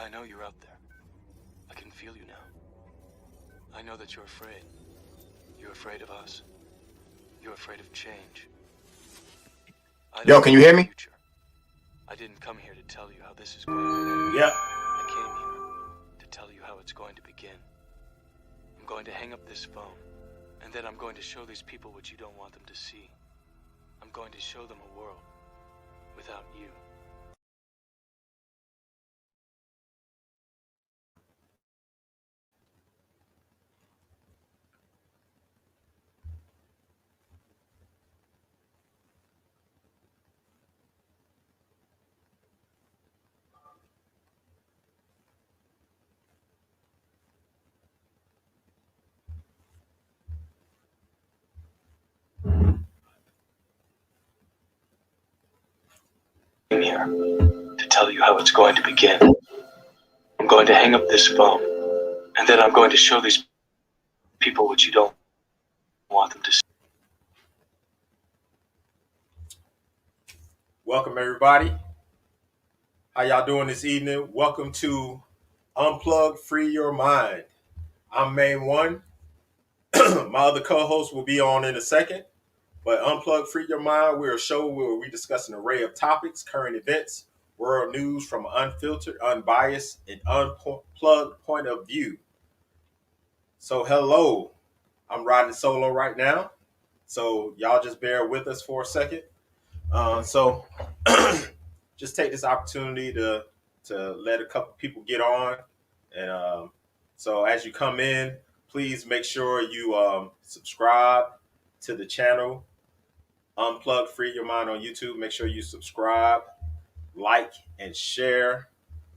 I know you're out there. I can feel you now. I know that you're afraid. You're afraid of us. You're afraid of change. Yo, can you hear me? Future. I didn't come here to tell you how this is going to end. Yep. I came here to tell you how it's going to begin. I'm going to hang up this phone, and then I'm going to show these people what you don't want them to see. I'm going to show them a world without you. I'm here to tell you how it's going to begin. I'm going to hang up this phone, and then I'm going to show these people what you don't want them to see. Welcome, everybody. How y'all doing this evening? Welcome to Unplugged Free Your Mind. I'm Main One. My other co-host will be on in a second. But Unplugged Free Your Mind, we're a show where we discuss an array of topics, current events, world news from an unfiltered, unbiased, and unplugged point of view. So hello, I'm riding solo right now. So y'all just bear with us for a second. So just take this opportunity to let a couple people get on. And so as you come in, please make sure you subscribe to the channel Unplugged Free Your Mind on YouTube. Make sure you subscribe, like, and share.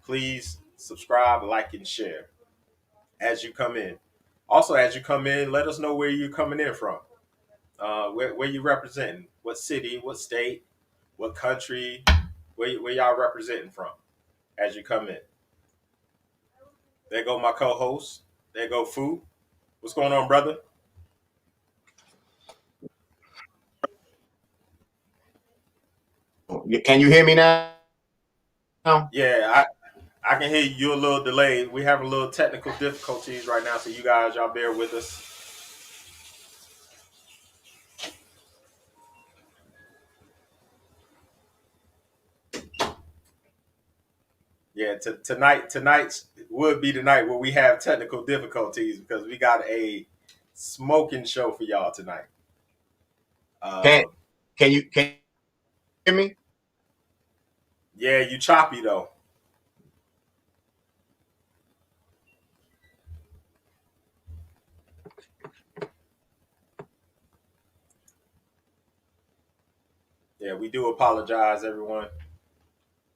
Please subscribe, like, and share as you come in. Also, as you come in, let us know where you're coming in from. Where you representing, what city, what state, what country, where y'all representing from as you come in. There go my co-host. There go Fu. What's going on, brother? Can you hear me now? Yeah, I can hear you a little delayed. We have a little technical difficulties right now, so you guys, y'all bear with us. Yeah, tonight would be the night where we have technical difficulties because we got a smoking show for y'all tonight. Can you hear me? Yeah, you choppy though. Yeah, we do apologize, everyone.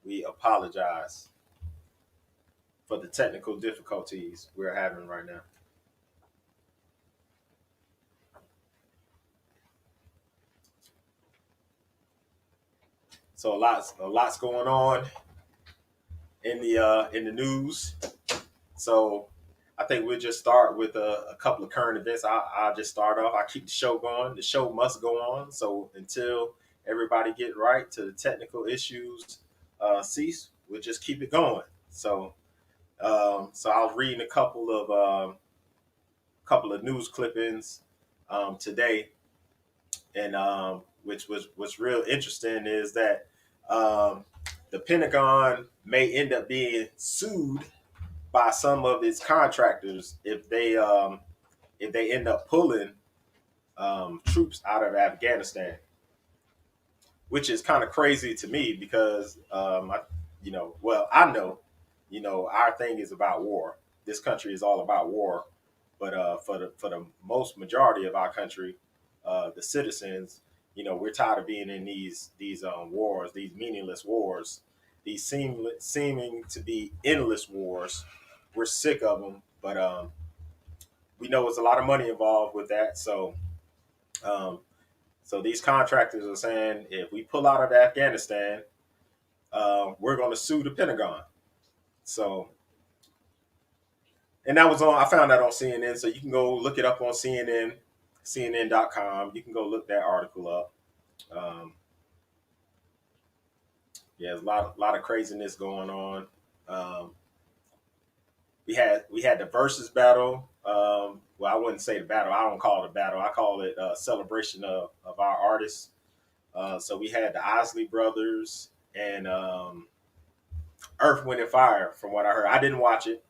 We apologize for the technical difficulties we're having right now. So a lot's going on in the news. So I think we'll just start with a couple of current events. I'll just start off. I keep the show going. The show must go on. So until everybody get right to the technical issues cease, we'll just keep it going. So so I was reading a couple of news clippings today, and which was what's real interesting is that the Pentagon may end up being sued by some of its contractors if they end up pulling troops out of Afghanistan, which is kind of crazy to me because I know, our thing is about war. This country is all about war, but for the most majority of our country, the citizens, we're tired of being in these wars, these meaningless wars, these seeming to be endless wars. We're sick of them, but we know it's a lot of money involved with that. Um, so these contractors are saying if we pull out of Afghanistan, we're going to sue the Pentagon. So, and that was on. I found that on CNN, so you can go look it up on CNN, CNN.com. You can go look that article up. Yeah, there's a lot of craziness going on. had the versus battle. Well, I wouldn't say the battle. I don't call it a battle. I call it a celebration of our artists. So we had the Osley brothers and Earth, Wind, and Fire. From what I heard, I didn't watch it,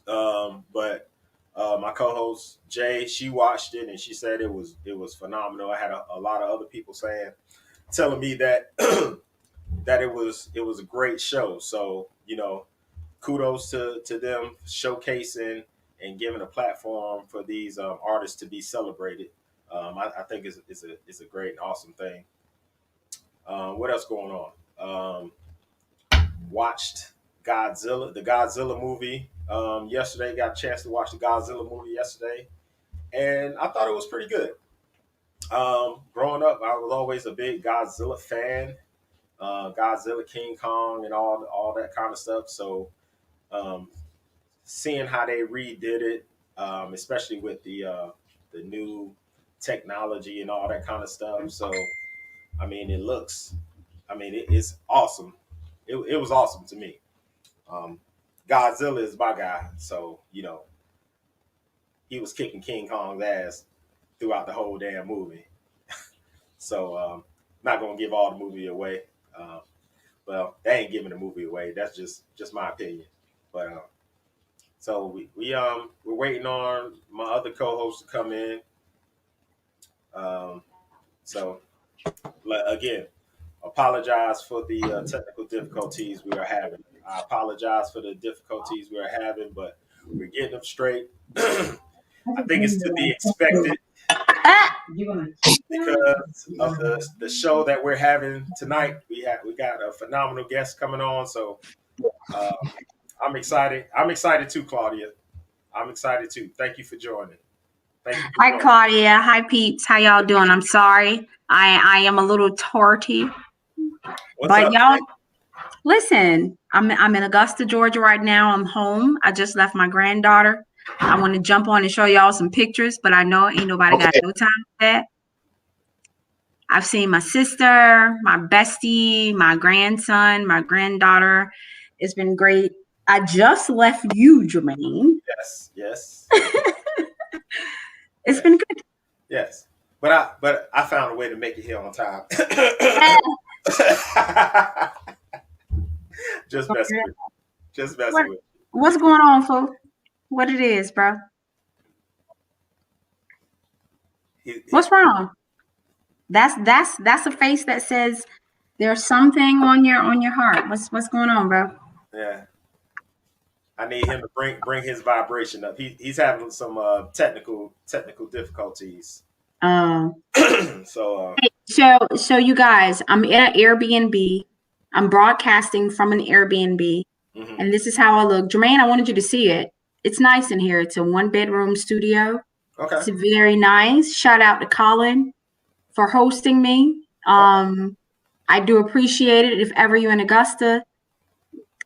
but my co-host Jay, she watched it and she said it was phenomenal. I had a lot of other people telling me that that it was a great show. So kudos to them showcasing and giving a platform for these artists to be celebrated. I think it's a great and awesome thing. What else going on? Watched the Godzilla movie yesterday. Got a chance to watch the Godzilla movie yesterday, and I thought it was pretty good. Growing up, I was always a big Godzilla fan. Godzilla, King Kong, and all that kind of stuff. So seeing how they redid it, especially with the new technology and all that kind of stuff. So I mean, it's awesome. It was awesome to me. Godzilla is my guy, so he was kicking King Kong's ass throughout the whole damn movie. So not gonna give all the movie away. Well, they ain't giving the movie away. That's just my opinion. But so we're waiting on my other co-host to come in. So again, apologize for the technical difficulties we are having. I apologize for the difficulties we are having, but we're getting them straight. I think it's to be expected because of the show that we're having tonight. We got a phenomenal guest coming on, so I'm excited. I'm excited too, Claudia. I'm excited too. Thank you for joining. Hi, Claudia. Hi, Peeps. How y'all doing? I'm sorry. I am a little tardy. But up, y'all, listen, I'm in Augusta, Georgia right now. I'm home. I just left my granddaughter. I want to jump on and show y'all some pictures, but I know ain't nobody got no time for that. I've seen my sister, my bestie, my grandson, my granddaughter. It's been great. I just left you, Jermaine. Yes. It's been good. Yes. But I found a way to make it here on time. Just messing with you. What's going on, folks? What it is, bro? What's wrong? That's a face that says there's something on your heart. What's going on, bro? Yeah. I need him to bring his vibration up. He's having some technical difficulties. So you guys, I'm in an Airbnb. I'm broadcasting from an Airbnb, and this is how I look. Jermaine, I wanted you to see it. It's nice in here. It's a 1-bedroom studio. Okay. It's very nice. Shout out to Colin for hosting me. I do appreciate it. If ever you're in Augusta,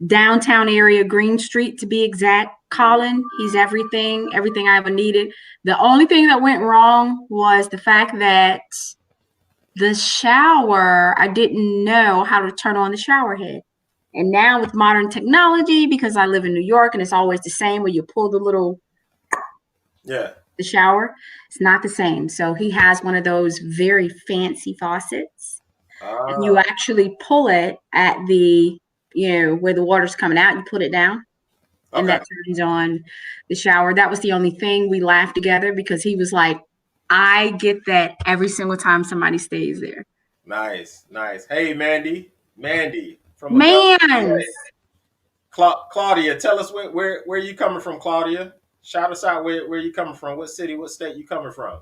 downtown area, Green Street to be exact, Colin, he's everything I ever needed. The only thing that went wrong was the fact that the shower, I didn't know how to turn on the shower head. And now with modern technology, because I live in New York and it's always the same where you pull the little the shower, it's not the same. So he has one of those very fancy faucets. And you actually pull it at the where the water's coming out, you put it down, and that turns on the shower. That was the only thing. We laughed together because he was like, I get that every single time somebody stays there. Nice. Hey, Mandy from Claudia, tell us where you coming from, Claudia. Shout us out where you coming from. What city, what state you coming from?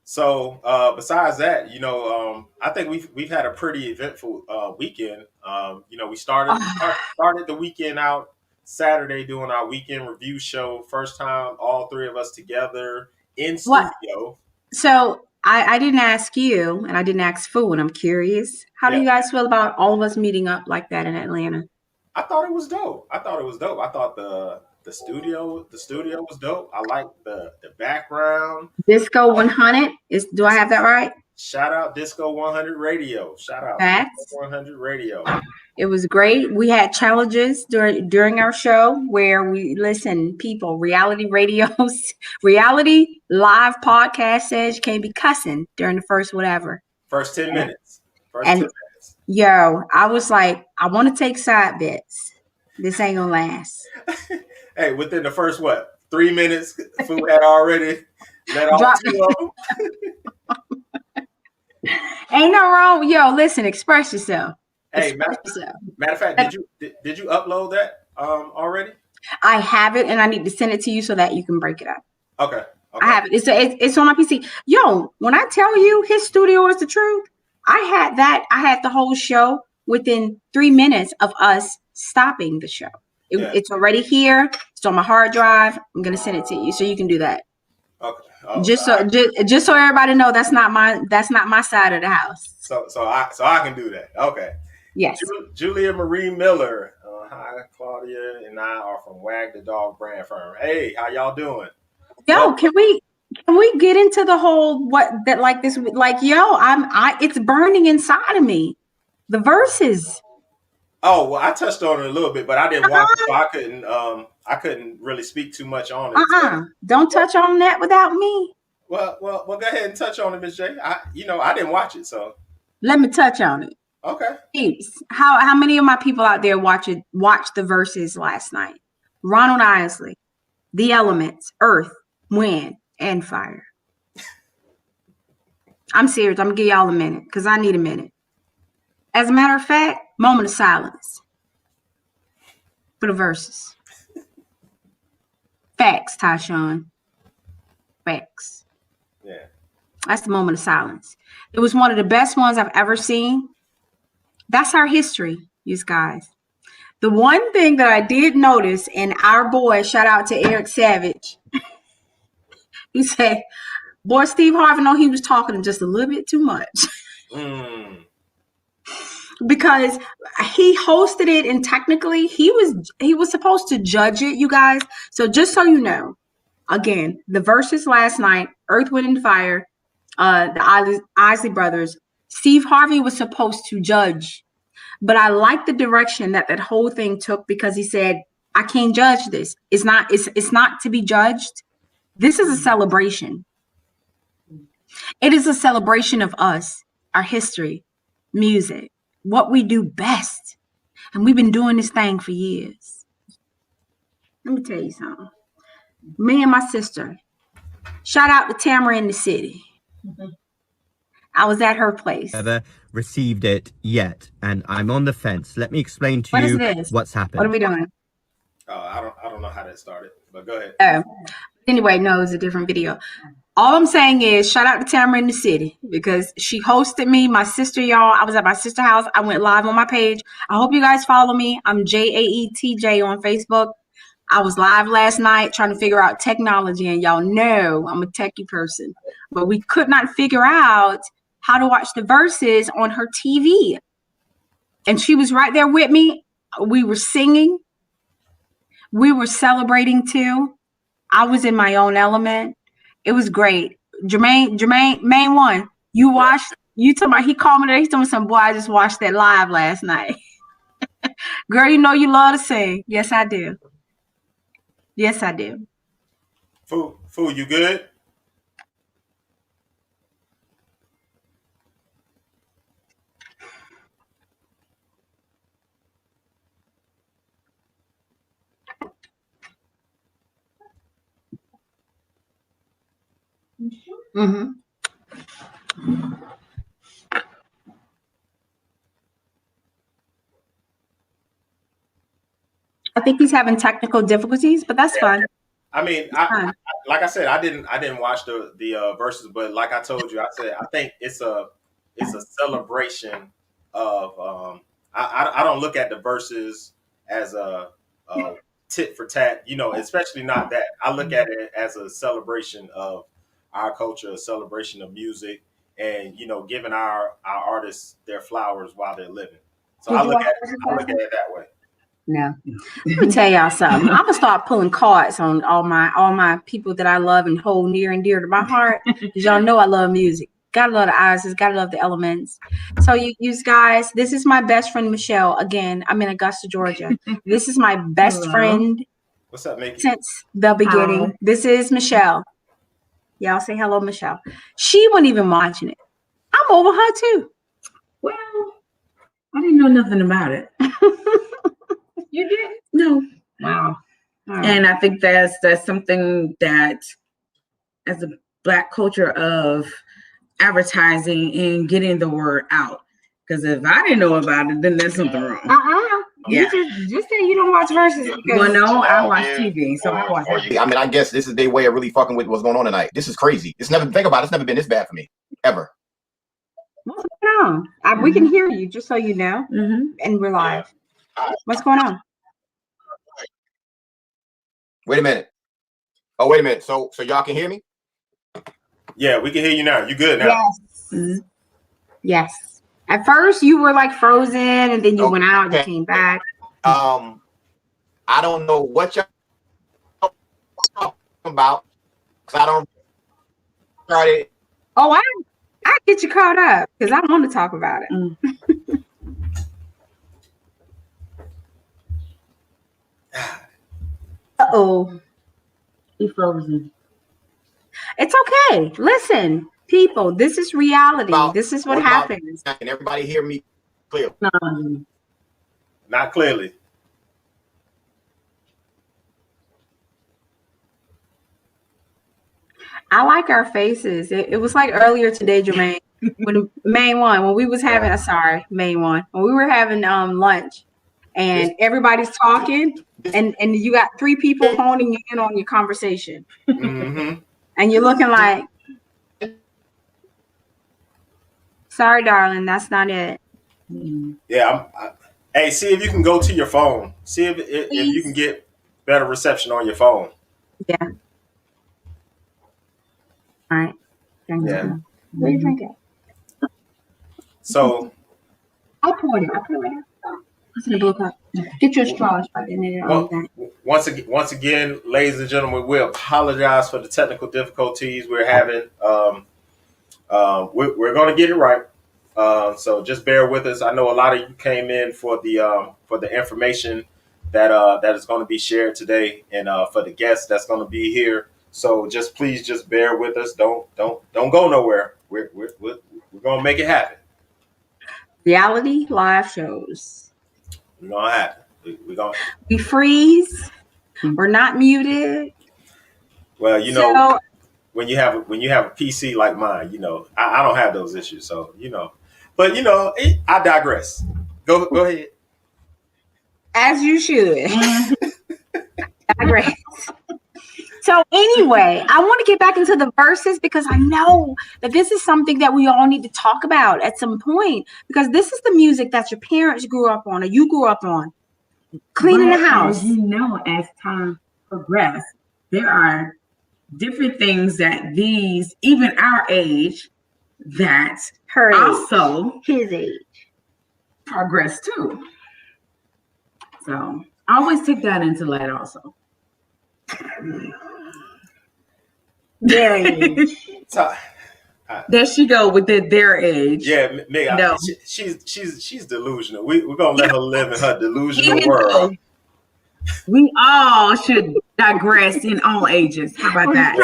So besides that, I think we've had a pretty eventful weekend. We started the weekend out Saturday doing our weekend review show. First time all three of us together in studio. So I didn't ask you, and I didn't ask Fu, and I'm curious. How do you guys feel about all of us meeting up like that in Atlanta? I thought it was dope. I thought the the studio was dope. I like the background. Disco 100 do I have that right? Shout out Disco 100 Radio. Shout out That's, Disco 100 Radio. it was great. We had challenges during our show where we listen, people, reality radios, reality live podcast says you can't be cussing during the first whatever. First 10 minutes. First And 10 minutes. yo, I was like, I want to take side bets. This ain't gonna last. Hey, within the first 3 minutes, food had already let off Drop- 2 of them. Ain't no wrong. Yo, listen, express yourself. Hey, Express yourself. matter of fact, did you upload that already? I have it, and I need to send it to you so that you can break it up. Okay. I have it. It's on my PC. Yo, when I tell you his studio is the truth, I had the whole show within 3 minutes of us stopping the show. It's already here. It's on my hard drive. I'm gonna send it to you so you can do that. Okay. Oh, just so everybody know that's not my side of the house. So I can do that. Okay. Yes. Julia Marie Miller. Hi, Claudia and I are from Wag the Dog brand firm. Hey, how y'all doing? Yo, can we get into the whole it's burning inside of me. The verses. Oh, well, I touched on it a little bit, but I didn't watch it, so I couldn't really speak too much on it. So. Don't touch on that without me. Well, go ahead and touch on it, Ms. J. I didn't watch it, so let me touch on it. Okay. How many of my people out there watched the verses last night? Ronald Isley, The Elements, Earth, Wind, and Fire. I'm serious. I'm gonna give y'all a minute because I need a minute. As a matter of fact, moment of silence for the verses. Facts, Tyshawn. Facts. Yeah. That's the moment of silence. It was one of the best ones I've ever seen. That's our history, you guys. The one thing that I did notice, and our boy, shout out to Eric Savage, he said, boy, Steve Harvey, know he was talking just a little bit too much. Because he hosted it, and technically he was supposed to judge it, you guys. So just so you know, again, the verses last night, Earth, Wind, and Fire, the Isley Brothers, Steve Harvey was supposed to judge. But I like the direction that whole thing took, because he said, I can't judge this. It's not to be judged. This is a celebration. It is a celebration of us, our history, music, what we do best. And we've been doing this thing for years. Let me tell you something. Me and my sister, shout out to Tamara in the city. I was at her place. Never received it yet, and I'm on the fence. Let me explain to you what's happened. What are we doing? I don't know how that started, but go ahead. Anyway, no, it's a different video. All I'm saying is shout out to Tamara in the city, because she hosted me, my sister, y'all. I was at my sister's house. I went live on my page. I hope you guys follow me. I'm JAETJ on Facebook. I was live last night trying to figure out technology, and y'all know I'm a techie person, but we could not figure out how to watch the verses on her TV. And she was right there with me. We were singing. We were celebrating too. I was in my own element. It was great. Jermaine, main one. You watched, you talking about, he called me today. He told me, boy, I just watched that live last night. Girl, you know you love to sing. Yes, I do. Yes, I do. Foo, you good? Mm-hmm. I think he's having technical difficulties, but that's fine. I mean, like I said, I didn't watch the verses, but like I told you, I think it's a celebration of. I don't look at the verses as a tit for tat, especially not that. I look at it as a celebration of our culture, a celebration of music, and giving our artists their flowers while they're living. So I look at it that way. No. Let me tell y'all something. I'm gonna start pulling cards on all my people that I love and hold near and dear to my heart. Because y'all know I love music. Gotta love the Isis, gotta love the Elements. So you guys, this is my best friend Michelle. Again, I'm in Augusta, Georgia. This is my best friend. What's up, Mickey? Since the beginning. Hello. This is Michelle. Y'all say hello, Michelle. She wasn't even watching it. I'm over her too. Well, I didn't know nothing about it. You did? No. Wow. And I think that's something that, as a Black culture of advertising and getting the word out. Because if I didn't know about it, then there's something wrong. Yeah. You just say you don't watch Versus. Well, no, I watch TV, so I watch it. I mean, I guess this is their way of really fucking with what's going on tonight. This is crazy. Think about it. It's never been this bad for me, ever. What's going on? We can hear you, just so you know. And we're live. What's going on? Wait a minute. Oh, wait a minute. So y'all can hear me? Yeah, we can hear you now. You good now? Yes. Yes. At first, you were like frozen, and then you went out and came back. I don't know what y'all talking about, because I don't started. Oh, I get you caught up because I want to talk about it. Uh-oh. He frozen. It's okay. Listen, people, this is reality. This is what happens. Can everybody hear me clearly? No. Not clearly. I like our faces. It was like earlier today, Jermaine, when we was having when we were having lunch, and everybody's talking, and you got three people honing in on your conversation, and you're looking like, sorry, darling, that's not it. Yeah. Hey, see if you can go to your phone. See if you can get better reception on your phone. Yeah. All right. Yeah. What do you drink it? So I poured it. I put it right now. It's in the blue cup. Get your straws right in there. Once again, ladies and gentlemen, we apologize for the technical difficulties we're having. We're going to get it right. So just bear with us. I know a lot of you came in for the information that is going to be shared today, and for the guests that's going to be here. So please bear with us. Don't go nowhere. We're going to make it happen. Reality live shows. We're going to happen. We freeze. We're not muted. Well, so, when you have a PC like mine, I don't have those issues. So but I digress. Go ahead. As you should. Digress. So anyway, I want to get back into the verses because I know that this is something that we all need to talk about at some point, because this is the music that your parents grew up on or you grew up on. Cleaning the house. As time progressed, there are different things that even our age, that also his age, progress too. So I always take that into light also. Their age. There she go with their age. Yeah, Meg, she's delusional. We're gonna let her live in her delusional world. We all should digress in all ages. How about that?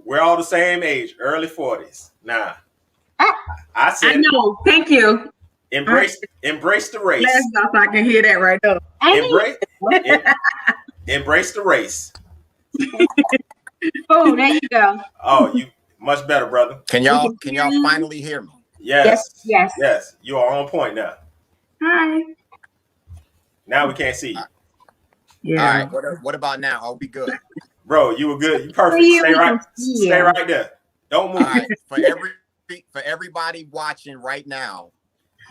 We're all the same age, early 40s. Nah, I said. I know. Thank you. Embrace the race. Last off, I can hear that right now. Embrace the race. Oh, there you go. Oh, you much better, brother. Can y'all finally hear me? Yes. You are on point now. Hi. Now we can't see you. Yeah. All right. What about now? Are we good? Bro, you were good. You perfect. Stay right there. Don't move. All right. For everybody watching right now,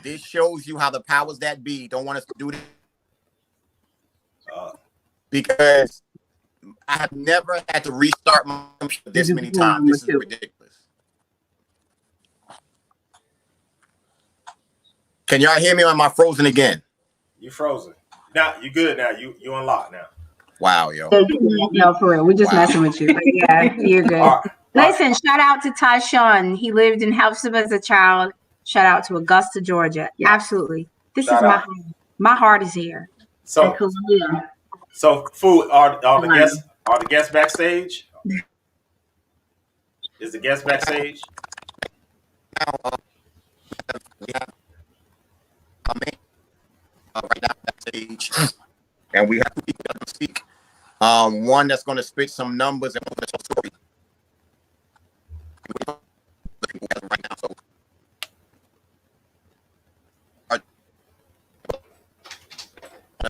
this shows you how the powers that be don't want us to do this. Because I have never had to restart my computer this many times. This is ridiculous. Can y'all hear me? Or am I frozen again? You frozen. Now you good. Now you unlocked now. Wow, yo. No, for real. We're just messing with you. But yeah, you're good. All right. Listen, shout out to Tyshawn. He lived in Hepzibah as a child. Shout out to Augusta, Georgia. Yeah. Absolutely. This Shout is out. my heart is here. So food are the guests backstage? Is the guest backstage? Right now backstage, and we have two people that can speak. One that's going to spit some numbers and one that's a story. Right now, so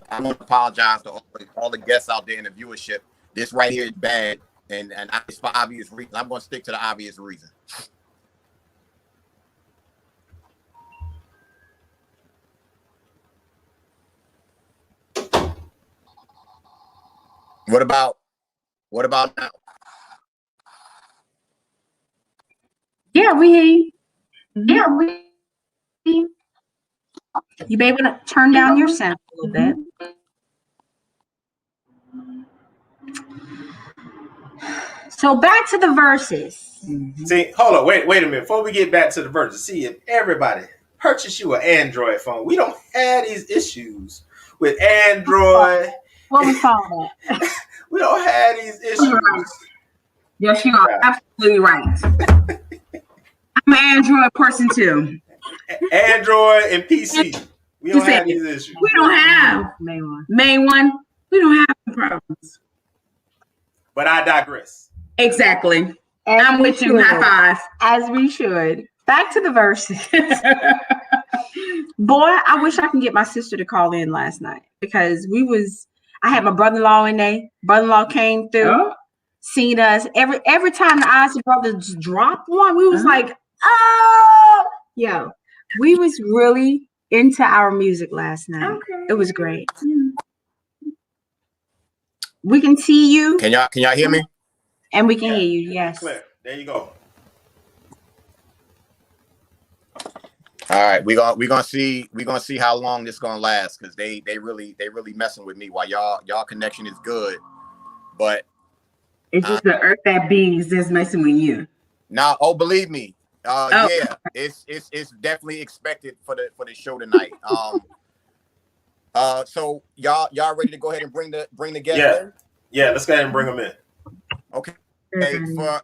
I want to apologize to all the guests out there in the viewership. This right here is bad, and it's for obvious reasons. I'm going to stick to the obvious reason. What about now? Yeah, we hear you. Yeah, we hear you. You may want to turn down your sound a little bit. So back to the verses. See, hold on, wait a minute. Before we get back to the verses, see if everybody purchase you an Android phone. We don't have these issues with Android. What was all that? We don't have these issues. Yes, you are absolutely right. I'm an Android person too. Android and PC. We don't have these issues. We don't have main one. We don't have problems. But I digress. Exactly. I'm with you. High five. As we should. Back to the verses. Boy, I wish I can get my sister to call in last night because I had my brother-in-law in there. Brother-in-law came through, seen us. Every time the Ozzy brothers dropped one, we was like, oh, yo, we was really into our music last night. Okay. It was great. We can see you. Can y'all hear me? And we can hear you. Yes. Clear. There you go. All right, we're gonna see how long this gonna last because they really messing with me while y'all connection is good, but it's just the earth that beings that's messing with you. Now, believe me, yeah, it's definitely expected for the show tonight. So y'all ready to go ahead and bring the guest in? Yeah, let's go ahead and bring them in. Okay. Hey,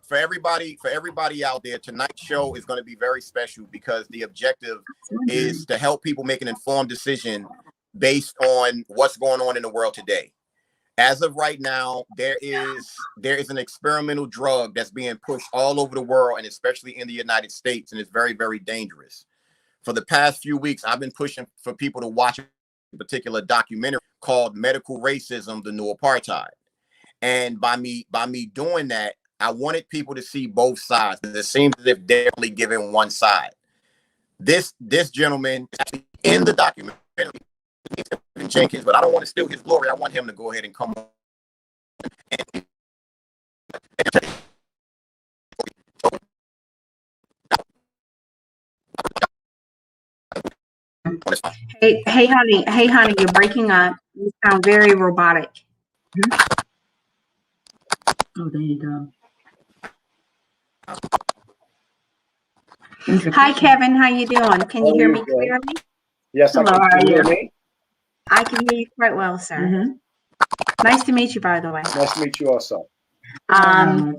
for everybody out there, tonight's show is going to be very special because the objective is to help people make an informed decision based on what's going on in the world today. As of right now, there is an experimental drug that's being pushed all over the world and especially in the United States, and it's very, very dangerous. For the past few weeks, I've been pushing for people to watch a particular documentary called Medical Racism: The New Apartheid. And by me doing that, I wanted people to see both sides. It seems as if they're only giving one side. This gentleman is actually in the documentary, Jenkins, but I don't want to steal his glory. I want him to go ahead and come on. Hey, honey, you're breaking up. You sound very robotic. Oh, there you go. Hi, Kevin. How you doing? Can you hear me clearly? Yes, hello. How are you? Me? I can hear you quite well, sir. Nice to meet you, by the way. Nice to meet you also. I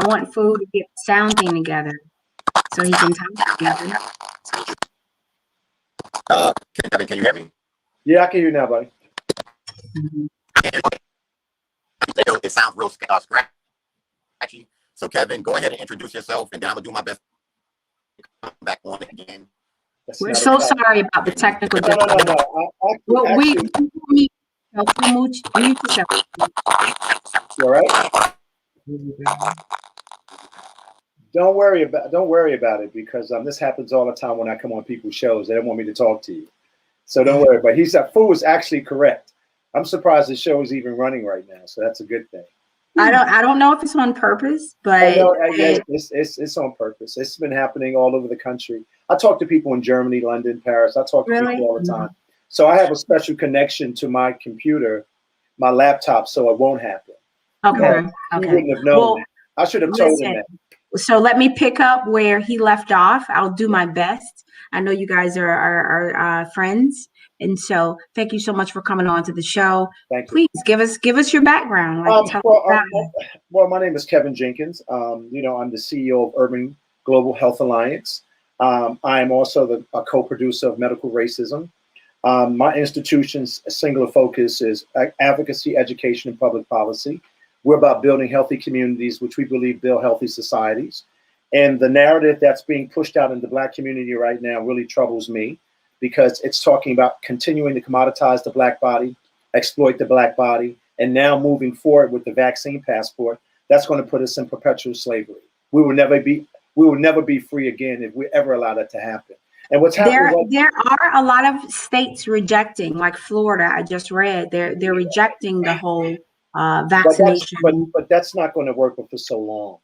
want Food to get the sound thing together so he can talk together. Kevin, can you hear me? Yeah, I can hear you now, buddy. It sounds real scratchy. So, Kevin, go ahead and introduce yourself, and then I'm gonna do my best to come back on it again. We're so sorry about the technical difficulties. No. You all right? Don't worry about it because this happens all the time when I come on people's shows. They don't want me to talk to you, so don't worry. But Food was actually correct. I'm surprised the show is even running right now, so that's a good thing. I don't know if it's on purpose, but it's on purpose. It's been happening all over the country. I talk to people in Germany, London, Paris. I talk to people all the time. So I have a special connection to my computer, my laptop, so it won't happen. Okay. You wouldn't have known that. I should have told him that. So let me pick up where he left off. I'll do my best. I know you guys are friends, and so thank you so much for coming on to the show. Thank you. Please give us your background. Well, my name is Kevin Jenkins. I'm the CEO of Urban Global Health Alliance. I am also a co-producer of Medical Racism. My institution's singular focus is advocacy, education, and public policy. We're about building healthy communities, which we believe build healthy societies. And the narrative that's being pushed out in the Black community right now really troubles me, because it's talking about continuing to commoditize the Black body, exploit the Black body, and now moving forward with the vaccine passport. That's going to put us in perpetual slavery. We will never be free again if we ever allow that to happen. And what's happening? There are a lot of states rejecting, like Florida. I just read they're rejecting the whole vaccination. But that's not going to work for so long.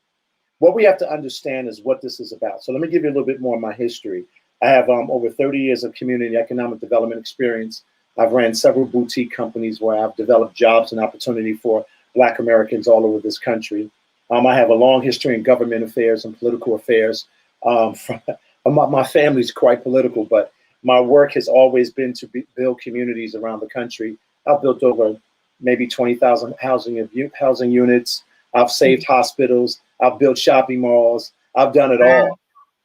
What we have to understand is what this is about. So let me give you a little bit more of my history. I have over 30 years of community economic development experience. I've ran several boutique companies where I've developed jobs and opportunity for Black Americans all over this country. I have a long history in government affairs and political affairs. My family's quite political, but my work has always been to build communities around the country. I've built over maybe 20,000 housing units. I've saved hospitals. I've built shopping malls. I've done it all.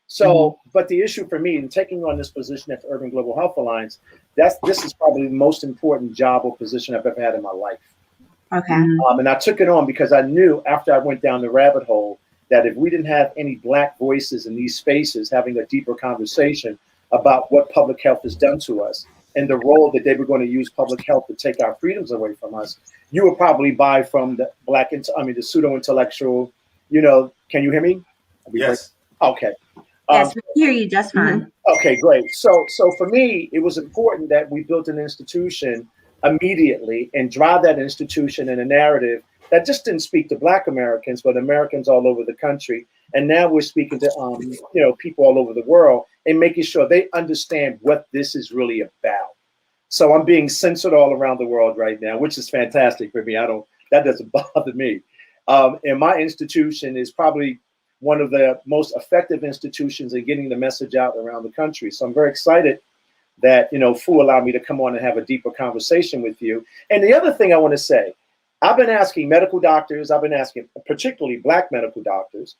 So, but the issue for me in taking on this position at the Urban Global Health Alliance, this is probably the most important job or position I've ever had in my life. Okay. And I took it on because I knew after I went down the rabbit hole that if we didn't have any Black voices in these spaces having a deeper conversation about what public health has done to us and the role that they were going to use public health to take our freedoms away from us, you would probably buy from the the pseudo-intellectual, can you hear me? Yes. Okay. Yes, we hear you just fine. Okay, great. So for me, it was important that we built an institution immediately and drive that institution in a narrative that just didn't speak to Black Americans, but Americans all over the country. And now we're speaking to people all over the world and making sure they understand what this is really about. So I'm being censored all around the world right now, which is fantastic for me. That doesn't bother me. And my institution is probably one of the most effective institutions in getting the message out around the country. So I'm very excited that, Fu allowed me to come on and have a deeper conversation with you. And the other thing I want to say, I've been asking medical doctors, I've been asking particularly Black medical doctors,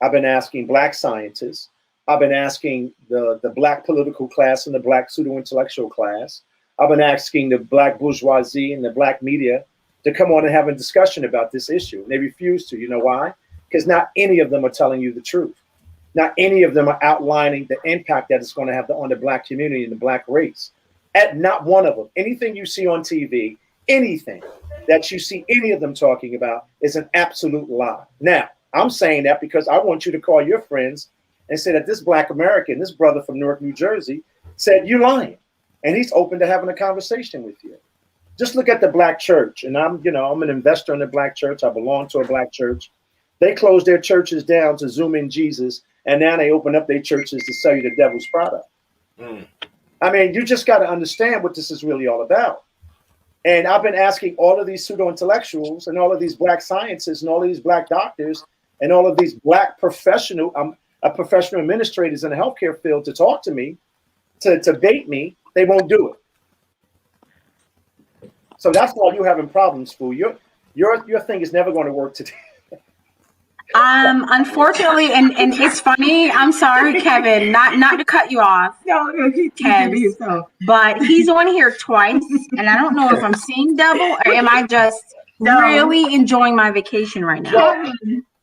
I've been asking Black scientists, I've been asking the Black political class and the Black pseudo-intellectual class, I've been asking the Black bourgeoisie and the Black media to come on and have a discussion about this issue. And they refuse to. You know why? Because not any of them are telling you the truth. Not any of them are outlining the impact that it's going to have on the Black community and the Black race. Not one of them. Anything you see on TV, anything that you see any of them talking about is an absolute lie. Now, I'm saying that because I want you to call your friends and say that this Black American, this brother from Newark, New Jersey, said you're lying. And he's open to having a conversation with you. Just look at the Black church. And I'm an investor in the Black church. I belong to a Black church. They closed their churches down to zoom in Jesus. And now they open up their churches to sell you the devil's product. I mean, you just got to understand what this is really all about. And I've been asking all of these pseudo-intellectuals and all of these Black scientists and all of these Black doctors and all of these Black professional administrators in the healthcare field to talk to me, to bait me. They won't do it. So that's why you're having problems, Fu. Your thing is never going to work today. Unfortunately, and it's funny. I'm sorry, Kevin, not to cut you off. No, Kev, but he's on here twice, and I don't know if I'm seeing double or am I just really enjoying my vacation right now.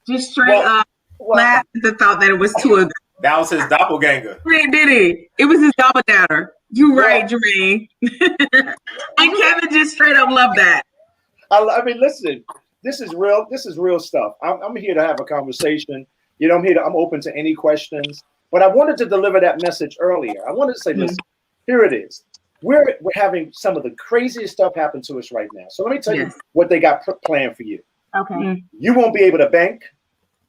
Just straight up laughed at the thought that it was two of them. That was his doppelganger. Did he? It was his doppelganger. You right, Jermaine. And Kevin just straight up loved that. I mean, listen. This is real. This is real stuff. I'm here to have a conversation. I'm open to any questions. But I wanted to deliver that message earlier. I wanted to say, listen, here it is. We're having some of the craziest stuff happen to us right now. So let me tell you what they got planned for you. Okay. You won't be able to bank.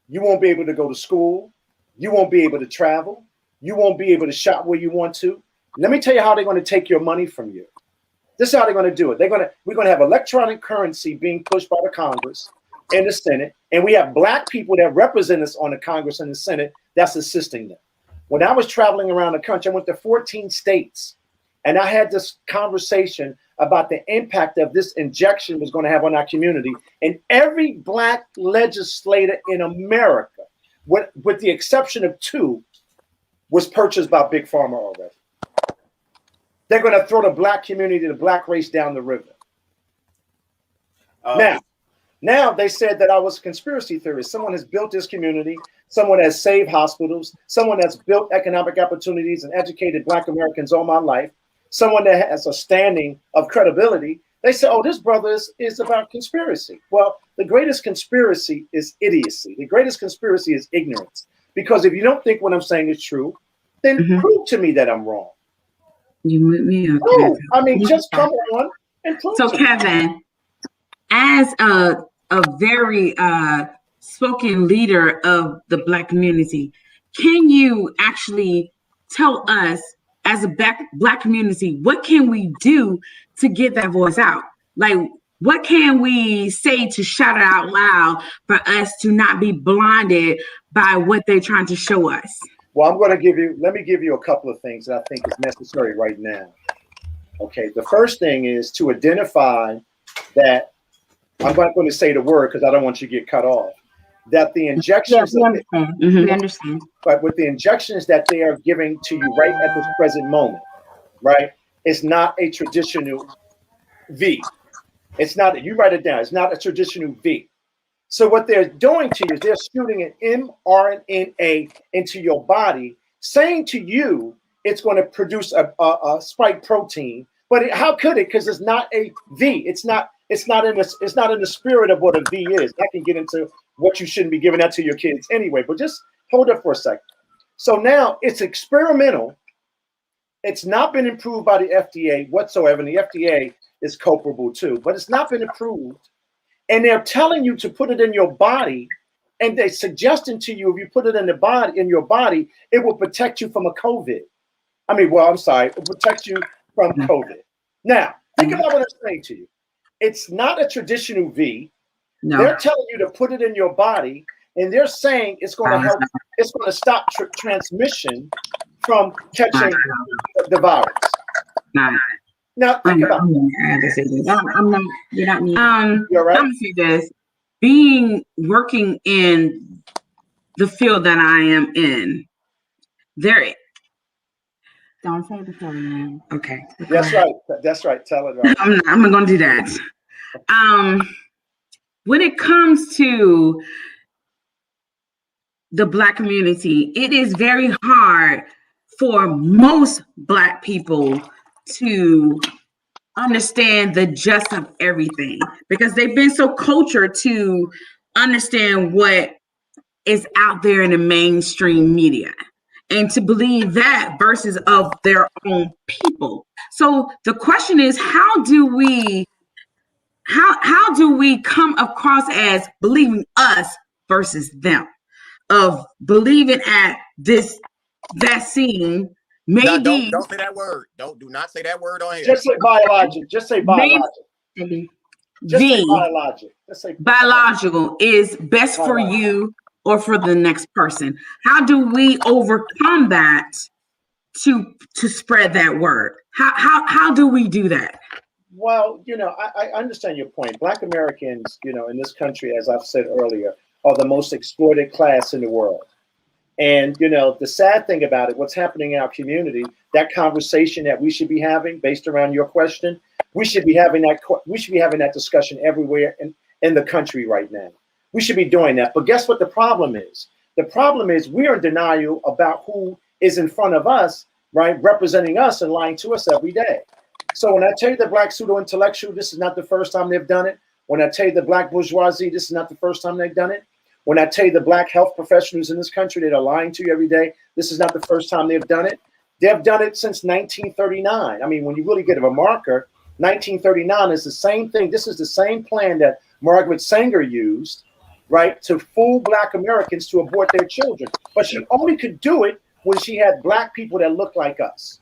You won't be able to go to school. You won't be able to travel. You won't be able to shop where you want to. Let me tell you how they're going to take your money from you. This is how they're going to do it. We're going to have electronic currency being pushed by the Congress and the Senate, and we have black people that represent us on the Congress and the Senate that's assisting them. When I was traveling around the country, I went to 14 states, and I had this conversation about the impact of this injection was going to have on our community. And every black legislator in America, with the exception of 2, was purchased by Big Pharma already. They're going to throw the black community, the black race down the river. Now they said that I was a conspiracy theorist. Someone has built this community. Someone has saved hospitals. Someone that's built economic opportunities and educated black Americans all my life. Someone that has a standing of credibility. They say, oh, this brother is about conspiracy. Well, the greatest conspiracy is idiocy. The greatest conspiracy is ignorance. Because if you don't think what I'm saying is true, then prove to me that I'm wrong. You mute me up. Oh, I mean, just come on and prove So, to me. Kevin, as a very spoken leader of the Black community, can you actually tell us, as a Black community, what can we do to get that voice out? Like, what can we say to shout it out loud for us to not be blinded by what they're trying to show us? Well, let me give you a couple of things that I think is necessary right now. Okay, the first thing is to identify that, I'm not going to say the word because I don't want you to get cut off, that the injections, we understand. We understand. But with the injections that they are giving to you right at this present moment, right, it's not a traditional V. It's not, you write it down, it's not a traditional V. So what they're doing to you is they're shooting an mRNA into your body, saying to you it's going to produce a spike protein. But how could it? Because it's not a V. It's not in the spirit of what a V is. I can get into what you shouldn't be giving that to your kids anyway. But just hold up for a second. So now it's experimental. It's not been approved by the FDA whatsoever. And the FDA is culpable too. But it's not been approved. And they're telling you to put it in your body, and they're suggesting to you if you put it in your body, it will protect you from a COVID. It will protect you from COVID. Now, think about what I'm saying to you. It's not a traditional V. No. They're telling you to put it in your body, and they're saying it's going to help. It's going to stop transmission from catching the virus. Now think about it. I'm not. You're not me. You're right. I'm gonna say this: working in the field that I am in, there. Don't say the name. Okay. That's right. That's right. Tell it right. I'm not gonna do that. When it comes to the Black community, it is very hard for most Black people to understand the gist of everything because they've been so cultured to understand what is out there in the mainstream media and to believe that versus of their own people. So the question is, how do we come across as believing us versus them, of believing at this vaccine? Maybe don't say that word. Do not say that word on here. Just say biologic. Just say biologic. Just say biologic. Just say biological is best for you or for the next person. How do we overcome that to spread that word? How do we do that? Well, I understand your point. Black Americans, in this country, as I've said earlier, are the most exploited class in the world. And, the sad thing about it, what's happening in our community, that conversation that we should be having based around your question, we should be having that discussion everywhere in the country right now. We should be doing that. But guess what the problem is? The problem is we are in denial about who is in front of us, right, representing us and lying to us every day. So when I tell you the Black pseudo-intellectual, this is not the first time they've done it. When I tell you the Black bourgeoisie, this is not the first time they've done it. When I tell you the Black health professionals in this country that are lying to you every day, this is not the first time they've done it. They've done it since 1939. When you really get a marker, 1939 is the same thing. This is the same plan that Margaret Sanger used, right, to fool Black Americans to abort their children. But she only could do it when she had Black people that looked like us.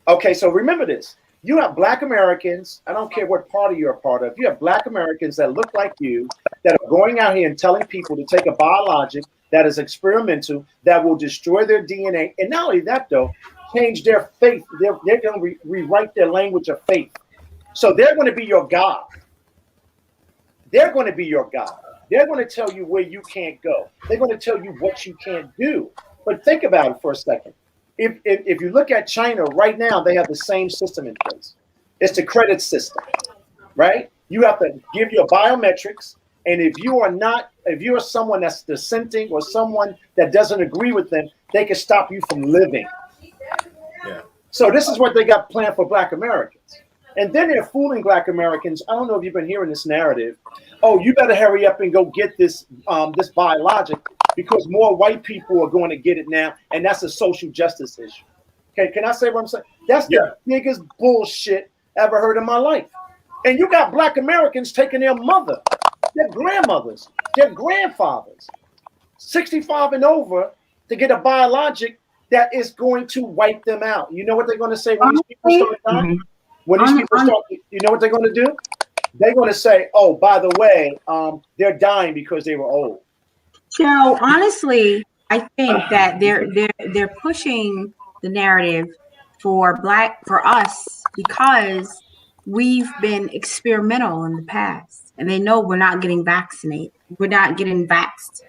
Okay, so remember this. You have Black Americans, I don't care what party you're a part of, you have Black Americans that look like you that are going out here and telling people to take a biologic that is experimental, that will destroy their DNA. And not only that, though, change their faith. They're going to rewrite their language of faith. So they're going to be your God. They're going to be your God. They're going to tell you where you can't go. They're going to tell you what you can't do. But think about it for a second. If you look at China right now, they have the same system in place. It's the credit system, right? You have to give your biometrics. And if you're someone that's dissenting or someone that doesn't agree with them, they can stop you from living. Yeah. So this is what they got planned for Black Americans. And then they're fooling Black Americans. I don't know if you've been hearing this narrative. Oh, you better hurry up and go get this this biologic because more white people are going to get it now. And that's a social justice issue. Okay, can I say what I'm saying? That's the biggest bullshit ever heard in my life. And you got Black Americans taking their mother, their grandmothers, their grandfathers, 65 and over to get a biologic that is going to wipe them out. You know what they're going to say when these people start dying? When these people start, you know what they're going to do? They're going to say, oh, by the way, they're dying because they were old. So honestly, I think that they're pushing the narrative for us because we've been experimental in the past, and they know we're not getting vaccinated. We're not getting vaxxed.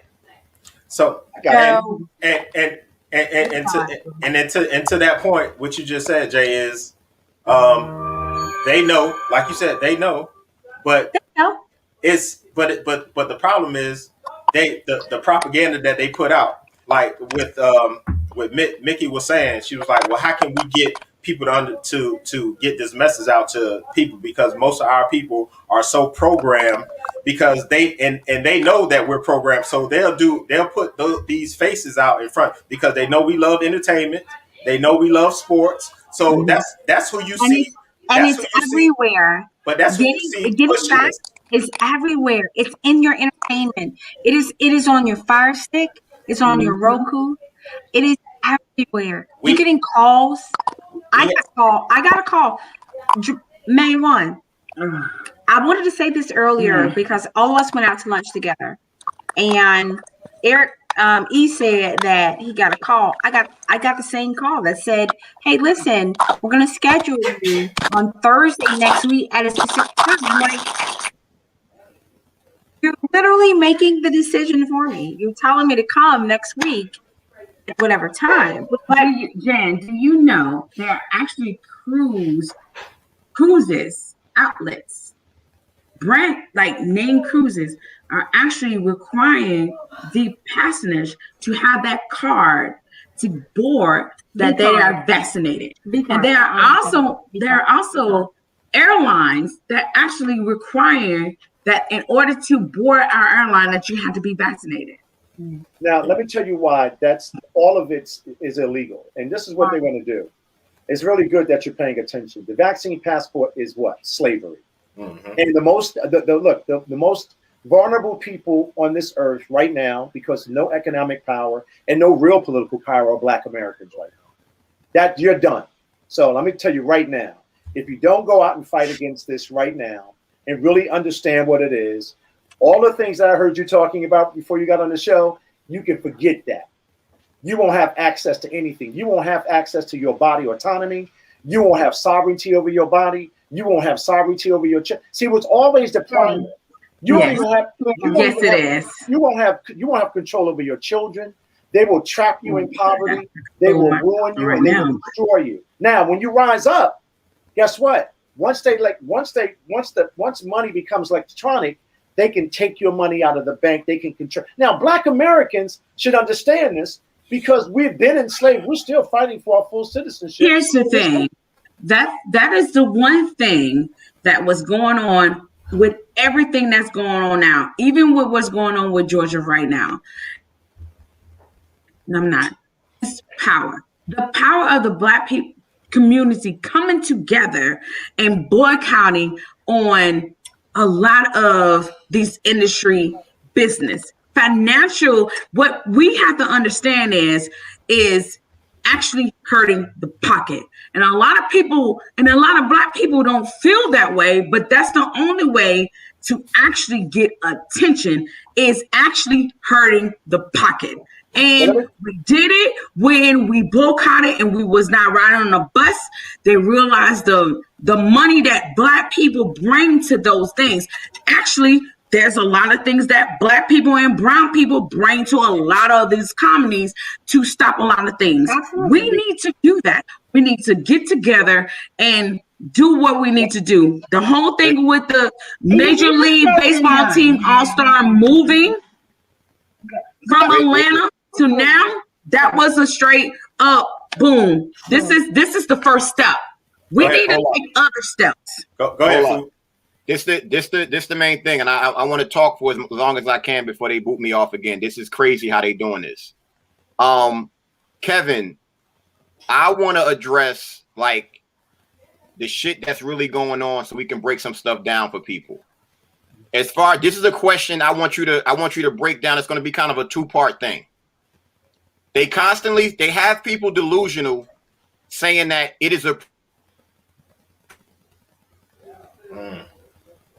So to that point, what you just said, Jay, is they know, like you said, they know, but but the problem is the propaganda that they put out, like with Mickey was saying, she was like, well, how can we get people to get this message out to people, because most of our people are so programmed because they know that we're programmed, so they'll put these faces out in front because they know we love entertainment, they know we love sports, so that's who you see. And it's everywhere. But that's what you see. Getting back is everywhere. It's in your entertainment. It is on your Fire Stick. It's on your Roku. It is everywhere. You're getting calls. I got a call. May 1. I wanted to say this earlier because all of us went out to lunch together, and Eric E said that he got a call. I got the same call that said, "Hey, listen, we're gonna schedule you on Thursday next week at a specific time." I'm like, you're literally making the decision for me. You're telling me to come next week at whatever time. But Jen, do you know there are actually cruises outlets, brand like name cruises are actually requiring the passengers to have that card to board that they are vaccinated. And there are also airlines that actually require that in order to board our airline that you have to be vaccinated. Now, let me tell you why that's all of it is illegal. And this is what they're going to do. It's really good that you're paying attention. The vaccine passport is what? Slavery. Mm-hmm. And the most vulnerable people on this earth right now, because no economic power and no real political power, are Black Americans right now. That you're done. So let me tell you right now, if you don't go out and fight against this right now and really understand what it is, all the things that I heard you talking about before you got on the show, you can forget that. You won't have access to anything. You won't have access to your body autonomy. You won't have sovereignty over your body. You won't have sovereignty over your child. See, what's always the problem? You won't have control over your children. They will trap you in poverty. They will ruin you and they will destroy you. Now, when you rise up, guess what? Once money becomes electronic, they can take your money out of the bank. They can control. Now, Black Americans should understand this because we've been enslaved. We're still fighting for our full citizenship. Here's the thing. That is the one thing that was going on with everything that's going on now, even with what's going on with Georgia right now. I'm not. It's power. The power of the Black community coming together and boycotting on a lot of these industry business. Financial, what we have to understand is actually hurting the pocket. And a lot of people, and a lot of Black people don't feel that way, but that's the only way to actually get attention, is actually hurting the pocket. And we did it when we boycotted and we was not riding on a bus. They realized the money that Black people bring to those things. Actually, there's a lot of things that Black people and brown people bring to a lot of these companies to stop a lot of things. Absolutely. We need to do that. We need to get together and do what we need to do. The whole thing with the Major League Baseball team All-Star moving from Atlanta to now, that was a straight up boom. This is the first step. We need to take other steps. Go ahead. This the main thing, and I want to talk for as long as I can before they boot me off again. This is crazy how they doing this. Kevin, I want to address like the shit that's really going on, so we can break some stuff down for people. As far, this is a question I want you to break down. It's going to be kind of a two-part thing. They have people delusional, saying that it is a.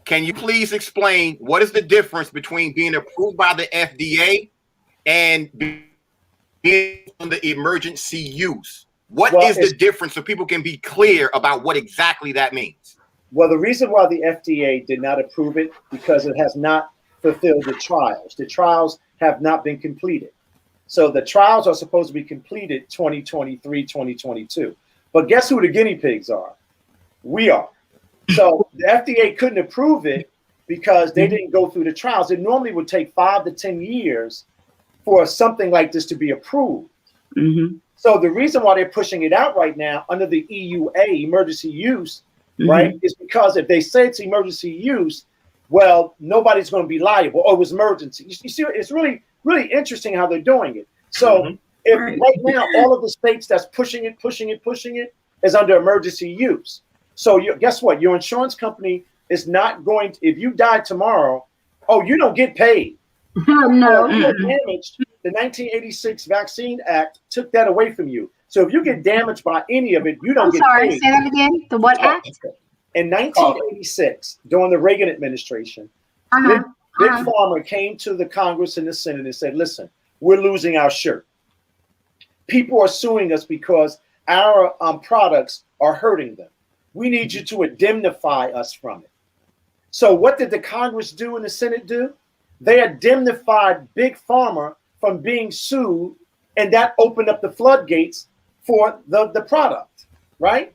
Can you please explain what is the difference between being approved by the FDA and being on the emergency use? What is the difference so people can be clear about what exactly that means? Well, the reason why the FDA did not approve it, because it has not fulfilled the trials. The trials have not been completed. So the trials are supposed to be completed 2023, 2022. But guess who the guinea pigs are? We are. So the FDA couldn't approve it because they didn't go through the trials. It normally would take 5 to 10 years for something like this to be approved. Mm-hmm. So the reason why they're pushing it out right now under the EUA, emergency use, right, is because if they say it's emergency use, well, nobody's going to be liable. Oh, it was emergency. You see, it's really, really interesting how they're doing it. So if right now all of the states that's pushing it is under emergency use. So guess what? Your insurance company is not going to, if you die tomorrow, you don't get paid. No. If you get damaged, the 1986 Vaccine Act took that away from you. So if you get damaged by any of it, you don't get paid. I'm sorry, say that again. The what act? In 1986, during the Reagan administration, Big Pharma came to the Congress and the Senate and said, listen, we're losing our shirt. People are suing us because our products are hurting them. We need you to indemnify us from it. So what did the Congress do and the Senate do? They indemnified Big Pharma from being sued, and that opened up the floodgates for the product, right?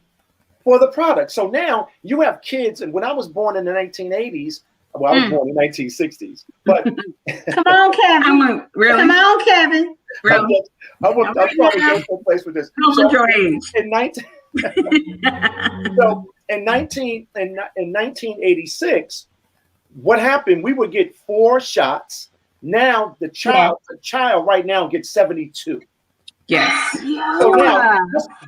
For the product. So now you have kids, and when I was born in the 1980s, well, I was born in the 1960s, but come on, Kevin. Really? Come on, Kevin. Really? I'm trying to go someplace with this. So your age. In 1986, what happened? We would get 4 shots. Now the child right now gets 72. Yes. So now,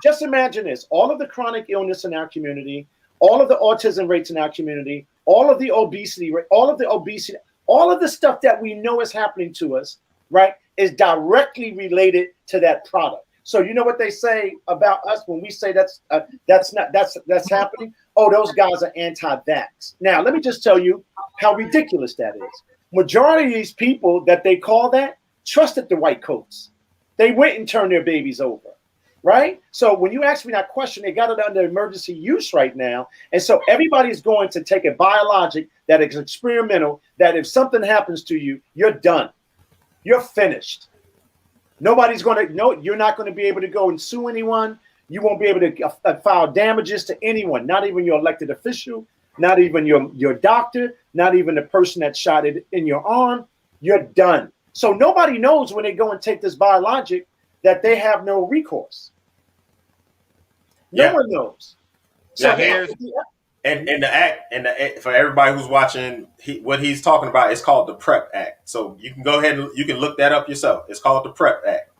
just imagine this: all of the chronic illness in our community, all of the autism rates in our community, all of the obesity rate, all of the stuff that we know is happening to us, right, is directly related to that product. So you know what they say about us when we say that's happening? Oh, those guys are anti-vax. Now, let me just tell you how ridiculous that is. Majority of these people that they call that trusted the white coats. They went and turned their babies over, right? So when you ask me that question, they got it under emergency use right now. And so everybody's going to take a biologic that is experimental, that if something happens to you, you're done. You're finished. Nobody's going to, you're not going to be able to go and sue anyone. You won't be able to file damages to anyone, not even your elected official, not even your doctor, not even the person that shot it in your arm. You're done. So nobody knows when they go and take this biologic that they have no recourse. No one knows. So and the act for everybody who's watching, what he's talking about is called the PrEP Act. So you can go ahead and you can look that up yourself. It's called the PrEP Act.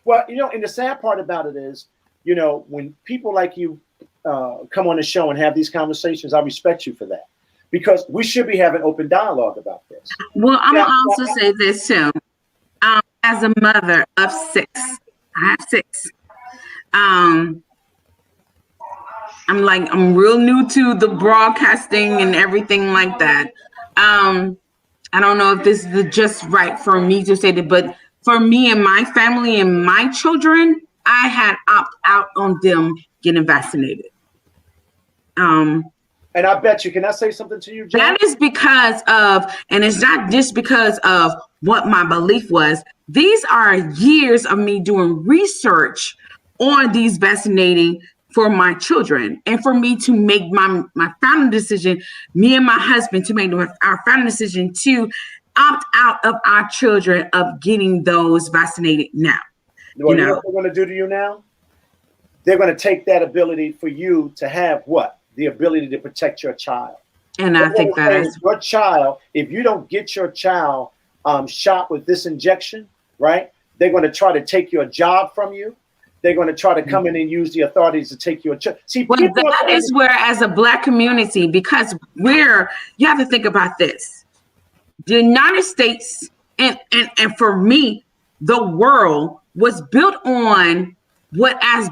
Well, and the sad part about it is, when people like you come on the show and have these conversations, I respect you for that. because we should be having open dialogue about this. Well, I'm gonna also say this too. As a mother of 6, I have 6. I'm real new to the broadcasting and everything like that. I don't know if this is just right for me to say that, but for me and my family and my children, I had opt out on them getting vaccinated. And I bet you, can I say something to you, Jen? That is because of, and it's not just because of what my belief was. These are years of me doing research on these vaccinating for my children, and for me to make my final decision, me and my husband to make our final decision to opt out of our children of getting those vaccinated now. Well, you know what they're going to do to you now? They're going to take that ability for you to have what? The ability to protect your child. And I think that is your child. If you don't get your child shot with this injection, right? They're going to try to take your job from you. They're going to try to come in and use the authorities to take your child. See, well, that is where, as a Black community, because you have to think about this. The United States and for me, the world was built on what as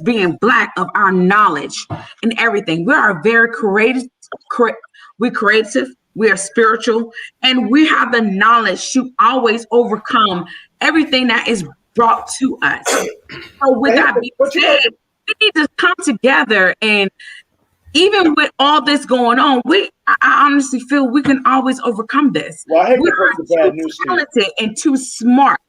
being Black, of our knowledge and everything. We are very creative. We're creative. We are spiritual, and we have the knowledge to always overcome everything that is brought to us. So with that being said, we need to come together, and even with all this going on, I honestly feel we can always overcome this. Well, I hate we to break the bad news to you. Talented and too smart.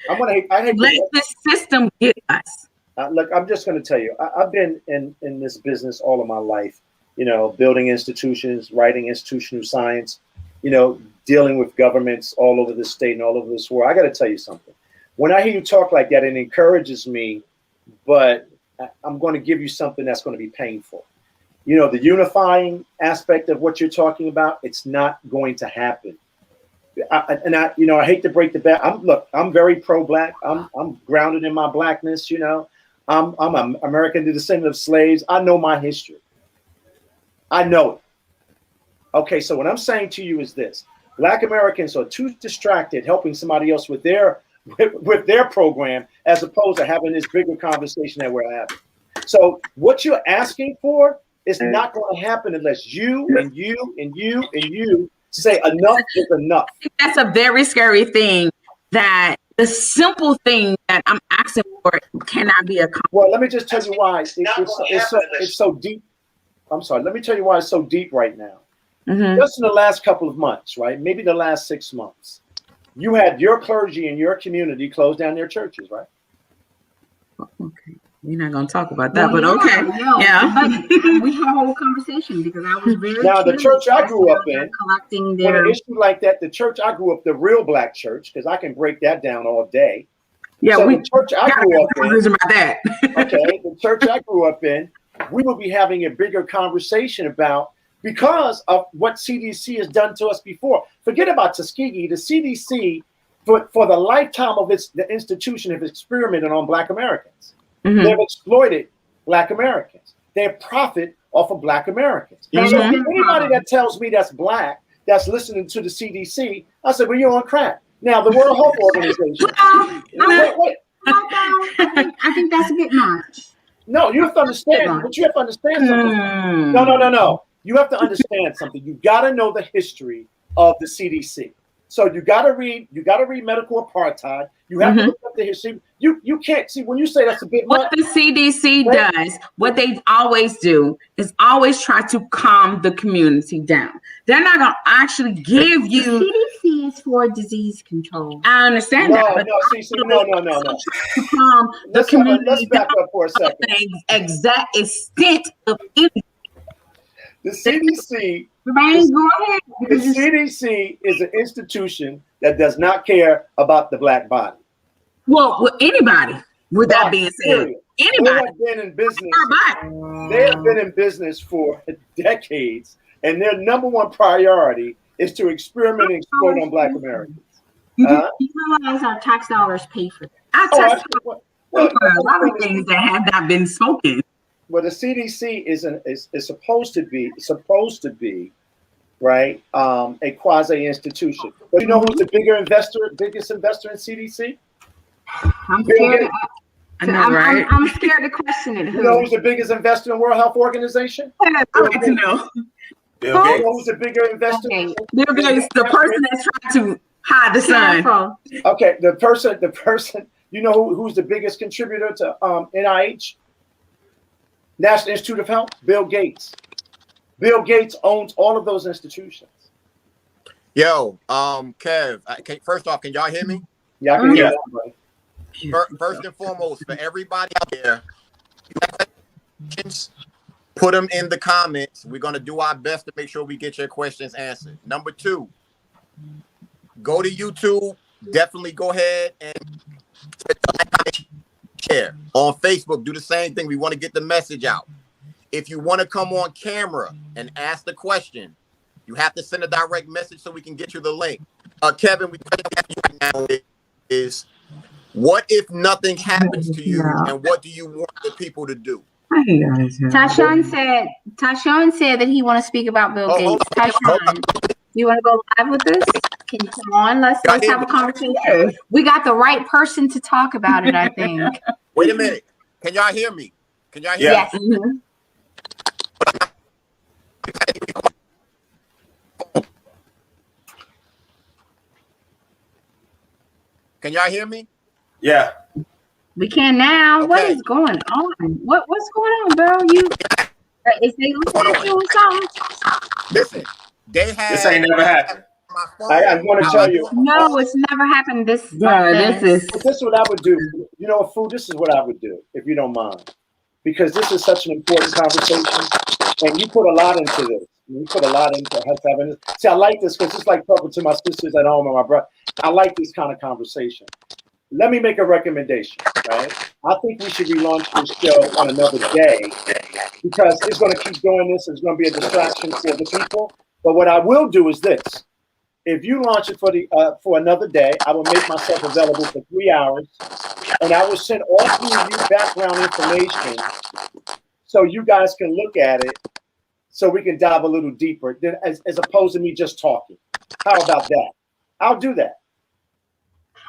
I hate let this system get us. Look, I'm just going to tell you, I've been in this business all of my life, you know, building institutions, writing institutional science, you know, dealing with governments all over the state and all over this world. I got to tell you something. When I hear you talk like that, it encourages me, but I'm going to give you something that's going to be painful. You know, the unifying aspect of what you're talking about, it's not going to happen. I hate to break the back. I'm very pro-Black. I'm grounded in my Blackness. You know, I'm an American descendant of slaves. I know my history. I know it. Okay, so what I'm saying to you is this: Black Americans are too distracted helping somebody else with their program, as opposed to having this bigger conversation that we're having. So what you're asking for is not going to happen unless you and you and you and you say enough is enough. That's a very scary thing, that the simple thing that I'm asking for cannot be accomplished. Well, let me just tell you why it's so deep. I'm sorry. Let me tell you why it's so deep right now. Mm-hmm. Just in the last couple of months, right? Maybe the last 6 months, you had your clergy in your community close down their churches, right? Okay. We're not going to talk about that, but okay. Yeah. But we had a whole conversation because I was very now the church I grew up in, collecting when an issue like that, the church I grew up, the real Black church, because I can break that down all day. Yeah, so the church I grew up in, about that. okay, the church I grew up in, we will be having a bigger conversation about, because of what CDC has done to us before. Forget about Tuskegee. The CDC, for the lifetime of the institution, have experimented on Black Americans. Mm-hmm. They've exploited Black Americans. They profit off of Black Americans. Mm-hmm. So anybody that tells me that's Black, that's listening to the CDC, I said, well, you're on crack. Now, the World Health Organization. Wait. I think that's a bit much. No, you have to understand. But you have to understand something. No. You have to understand something. You got to know the history of the CDC. So you got to read medical apartheid. You have to look up the history. You can't see when you say that's a bit much. What the CDC does, what they always do is always try to calm the community down. They're not going to actually give you. The CDC is for disease control. I understand that. No. To calm the community. Let's back up for a second. The exact extent of anything. The CDC. The CDC is an institution that does not care about the Black body. Well, anybody. With that being said, anybody. They have been in business for decades, and their number one priority is to experiment and exploit on Black Americans. You realize our tax dollars pay for that. Our tax dollars pay for a lot of things that have not been spoken. the CDC is supposed to be right, a quasi institution. But you know who's the biggest investor in CDC? I'm scared. I'm scared to question it. You know who's the biggest investor in World Health Organization? I'd like to know. Bill Gates. Who's the bigger investor? Bill Gates, the person that's trying to hide the sun. Okay, the person. You know who's the biggest contributor to NIH? National Institute of Health? Bill Gates. Bill Gates owns all of those institutions. Yo, Kev, first off, can y'all hear me? Yeah, I can hear you. First and foremost, for everybody out there, you have questions, put them in the comments. We're going to do our best to make sure we get your questions answered. Number 2, go to YouTube. Definitely go ahead and share. On Facebook, do the same thing. We want to get the message out. If you want to come on camera and ask the question, you have to send a direct message so we can get you the link. Kevin, we right now is what if nothing happens to you, and what do you want the people to do? Tashawn said that he want to speak about Bill Gates. Tashawn, you want to go live with this? Can you come on? Let's have a conversation. We got the right person to talk about it, I think. Wait a minute. Can y'all hear me? Can y'all hear me? Yes. Mm-hmm. Can y'all hear me? Yeah. We can now. Okay. What is going on? What's going on, bro? Is they listening to you or something? Listen, they have. This ain't never happened. I want to tell you. No, it's never happened. This is what I would do. You know, Fu, this is what I would do, if you don't mind. Because this is such an important conversation. And you put a lot into this. You put a lot into us having this. See, I like this because it's like talking to my sisters at home and my brother. I like this kind of conversation. Let me make a recommendation, right? I think we should relaunch this show on another day because it's going to keep doing this. It's going to be a distraction for the people. But what I will do is this. If you launch it for another day, I will make myself available for 3 hours, and I will send all 3 of you background information so you guys can look at it so we can dive a little deeper than as opposed to me just talking. How about that? I'll do that.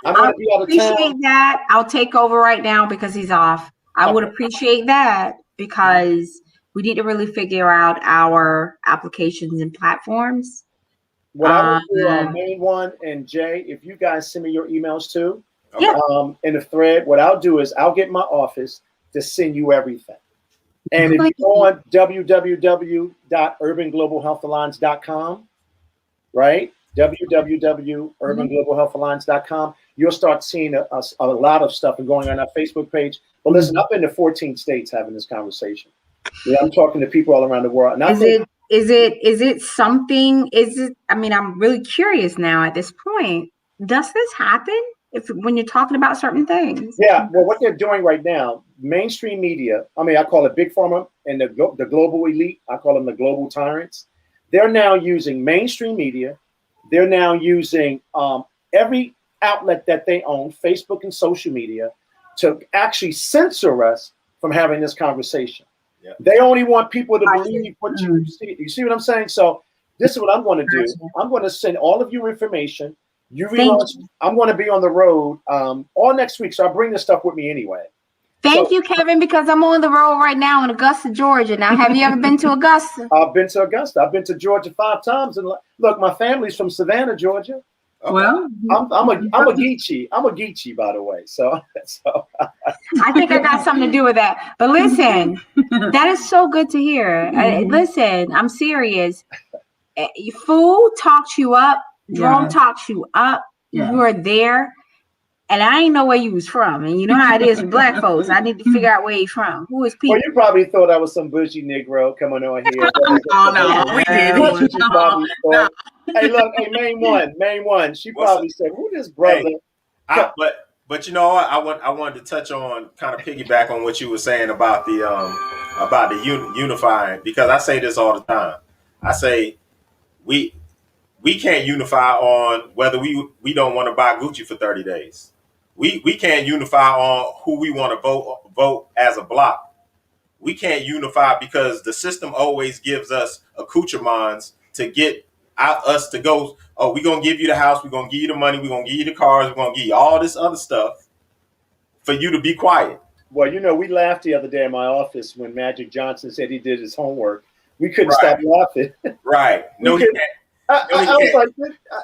I'm going to be out of town. Appreciate that. I'll take over right now because he's off. I would appreciate that because we need to really figure out our applications and platforms. What I would do on main one and Jay, if you guys send me your emails too, in the thread, what I'll do is I'll get my office to send you everything. And if you go on www.urbanglobalhealthalliance.com, right? www.urbanglobalhealthalliance.com, you'll start seeing a lot of stuff and going on our Facebook page. But listen, I've been to 14 states having this conversation. Yeah, I'm talking to people all around the world. And Is it something? I mean, I'm really curious now at this point. Does this happen when you're talking about certain things? Yeah. Well, what they're doing right now, mainstream media, I mean, I call it Big Pharma and the global elite. I call them the global tyrants. They're now using mainstream media. They're now using every outlet that they own, Facebook and social media, to actually censor us from having this conversation. Yeah. They only want people to believe what you see. You see what I'm saying? So this is what I'm going to do. I'm going to send all of you information. I'm going to be on the road all next week. So I'll bring this stuff with me anyway. Thank you, Kevin, because I'm on the road right now in Augusta, Georgia. Now, have you ever been to Augusta? I've been to Augusta. I've been to Georgia 5 times. And look, my family's from Savannah, Georgia. Okay. Well, I'm a Geechee. I'm a Geechee, by the way. So I think I got something to do with that. But listen, that is so good to hear. Listen, I'm serious. Food talks you up. Jerome talks you up. You are there. And I ain't know where you was from. And you know how it is with black folks. I need to figure out where he's from. Who is people? Well, you probably thought I was some bougie Negro coming on here. No, we didn't. Hey, look, Main one. She probably said, "Who this brother?" Hey, but you know what? I wanted to touch on, kind of piggyback on what you were saying about the unifying, because I say this all the time. I say we can't unify on whether we don't want to buy Gucci for 30 days. We can't unify on who we want to vote as a block. we can't unify because the system always gives us accoutrements to get us to go, oh, we're going to give you the house, we're going to give you the money, we're going to give you the cars, we're going to give you all this other stuff for you to be quiet. Well, we laughed the other day in my office when Magic Johnson said he did his homework. We couldn't stop laughing. Right. No, he can't. I was like,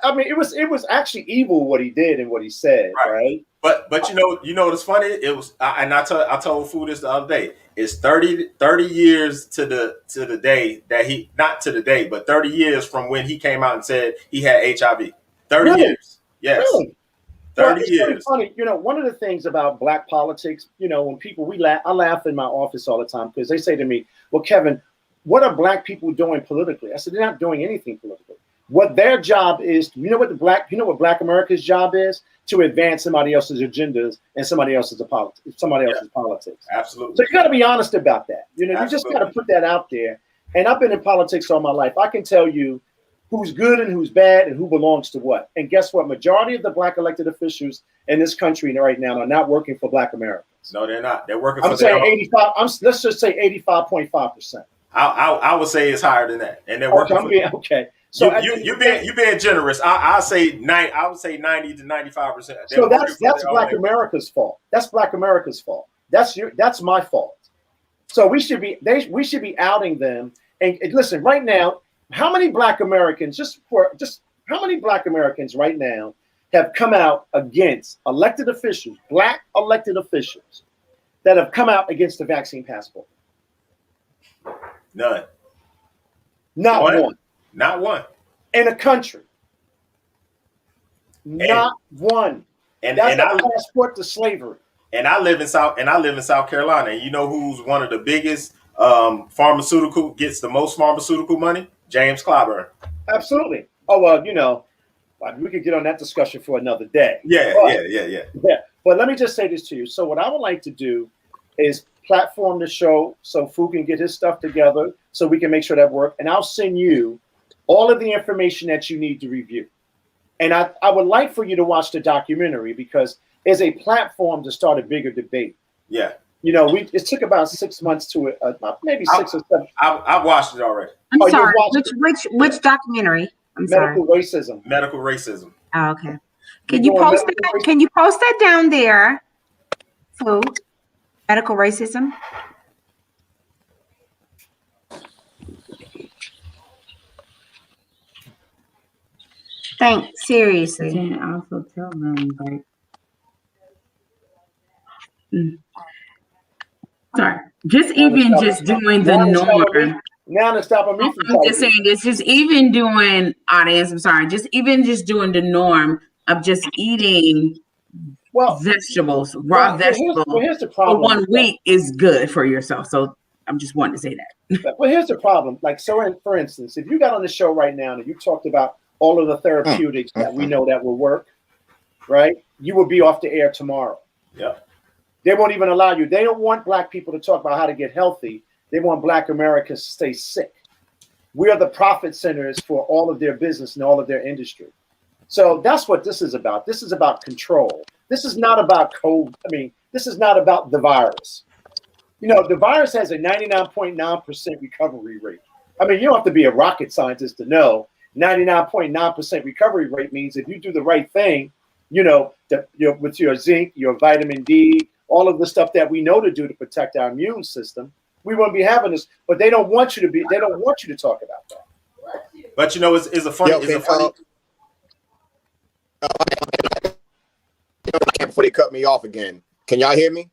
I mean, it was actually evil what he did and what he said, right? But you know what's funny? It was, and I told Fu this the other day. It's 30 years to the day that he, not to the day, but 30 years from when he came out and said he had HIV. 30 Really? years. Yes. Really? 30 it's years. Funny, one of the things about black politics, when people I laugh in my office all the time because they say to me, "Well, Kevin, what are black people doing politically?" I said, "They're not doing anything politically. What their job is, what black America's job is? To advance somebody else's agendas and somebody else's politics. Absolutely. So you got to be honest about that. You just got to put that out there. And I've been in politics all my life. I can tell you who's good and who's bad and who belongs to what. And guess what? Majority of the black elected officials in this country right now are not working for black Americans. No, they're not. They're working I'm for saying 85. Let's just say 85.5%. I would say it's higher than that, and they're working. Okay. So you're being generous. I say 90. I would say 90 to 95%. So that's Black America's fault. That's Black America's fault. That's my fault. So we should be outing them. And listen, right now, how many Black Americans how many Black Americans right now have come out against elected officials, Black elected officials, that have come out against the vaccine passport? None. Not one. Not one. In a country. Not one. And that's a passport to slavery. And I live in South Carolina. And you know who's one of the biggest gets the most pharmaceutical money? James Clyburn. Absolutely. Oh well, we could get on that discussion for another day. Yeah. But let me just say this to you. So what I would like to do is platform the show so Fu can get his stuff together so we can make sure that works. And I'll send you all of the information that you need to review. And I would like for you to watch the documentary because it's a platform to start a bigger debate. Yeah. It took about 6 months to maybe 6 or 7. I've watched it already. I'm sorry. Which documentary? Medical racism. Medical racism. Oh, okay. Can you post that down there? Fu? Medical racism. Thanks. Seriously. And also tell them, sorry. Just doing the norm. Now to stop me from I'm just saying this. Just even doing audience. I'm sorry. Just doing the norm of just eating. Vegetables, raw vegetables. Here's the problem. For 1 week is good for yourself. So I'm just wanting to say that. Well, here's the problem. For instance, if you got on the show right now and you talked about all of the therapeutics that we know that will work, right? You will be off the air tomorrow. Yeah. They won't even allow you. They don't want Black people to talk about how to get healthy. They want Black Americans to stay sick. We are the profit centers for all of their business and all of their industry. So that's what this is about. This is about control. This is not about COVID. This is not about the virus. The virus has a 99.9% recovery rate. You don't have to be a rocket scientist to know 99.9% recovery rate means if you do the right thing, with your zinc, your vitamin D, all of the stuff that we know to do to protect our immune system, we won't be having this. But they don't want you to talk about that. But it's a funny. Before they cut me off again, can y'all hear me?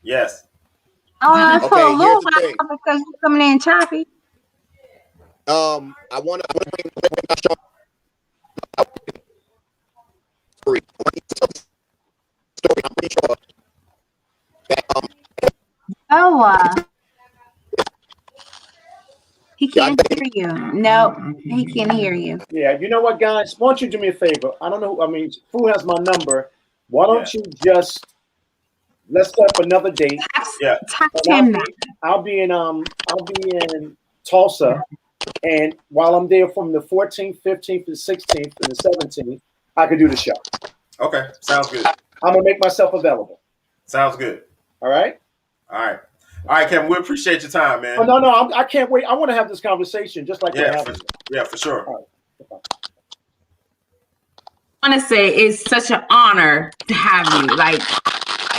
Yes. For a little while because you're coming in choppy. I want to bring my show. Story. I'm pretty sure that he can't hear you. No, he can't hear you. Yeah, you know what, guys? Why don't you do me a favor? I don't know. Fu has my number. Why don't you just let's set up another date? Yeah. I'll be in Tulsa, and while I'm there from the 14th, 15th, and 16th, and the 17th, I could do the show. Okay, sounds good. I'm gonna make myself available. Sounds good. All right. All right. All right, Kevin, we appreciate your time, man. Oh, no, I can't wait. I want to have this conversation just like we're having. For sure. All right. I want to say it's such an honor to have you. Like,